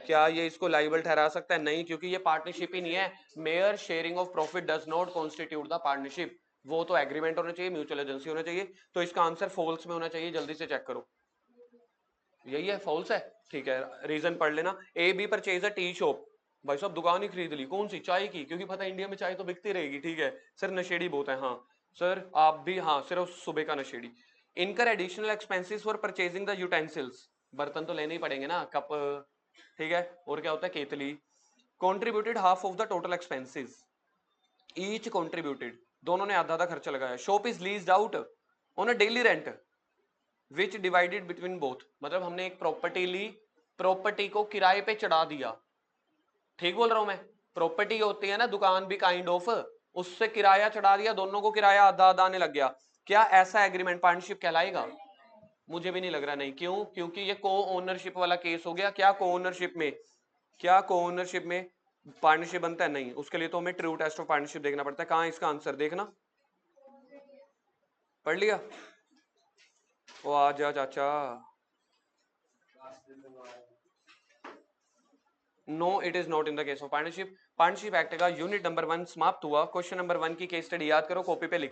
क्या ये इसको लाइबल ठहरा सकता है? नहीं, क्योंकि ये पार्टनरशिप ही नहीं है। Mayor sharing of profit does not constitute the partnership. वो तो एग्रीमेंट होना चाहिए, म्यूचुअल एजेंसी होना चाहिए। तो इसका आंसर फॉल्स में होना चाहिए, जल्दी से चेक करो। यही है, फॉल्स है, ठीक है। रीजन पढ़ लेना। A B purchase a tea shop, भाई साहब दुकान ही खरीद ली, कौन सी? चाय की, क्योंकि पता है इंडिया में चाय तो बिकती रहेगी, ठीक है। सर नशेड़ी बहुत है, हाँ सर आप भी, हाँ सिर्फ सुबह का नशेड़ी। इनकर additional expenses for purchasing the utensils, बर्तन तो लेने ही पड़ेंगे ना, कप, ठीक है। और क्या होता है? केतली। Contributed half of the total expenses, each contributed, दोनों ने आधा आधा खर्चा लगाया। Shop is leased out on a daily rent which divided between both, मतलब हमने एक प्रॉपर्टी ली, प्रॉपर्टी को किराए पे चढ़ा दिया, ठीक बोल रहा हूं मैं? प्रॉपर्टी होती है ना दुकान भी काइंड ऑफ, उससे किराया चढ़ा दिया, दोनों को किराया आधा आधा आने लग गया। क्या ऐसा एग्रीमेंट पार्टनरशिप कहलाएगा? मुझे भी नहीं लग रहा। नहीं, क्यों? क्योंकि ये को ओनरशिप वाला केस हो गया। क्या को ओनरशिप में, क्या को ओनरशिप में पार्टनरशिप बनता है? नहीं, उसके लिए तो हमें ट्रू टेस्ट ऑफ पार्टनरशिप देखना पड़ता है। कहां इसका आंसर देखना, पढ़ लिया? वो आ जा चाचा। No it is not in the case of partnership. Partnership act का यूनिट नंबर 1 समाप्त हुआ। क्वेश्चन नंबर 1 की केस स्टडी याद करो, कॉपी पे लिखी।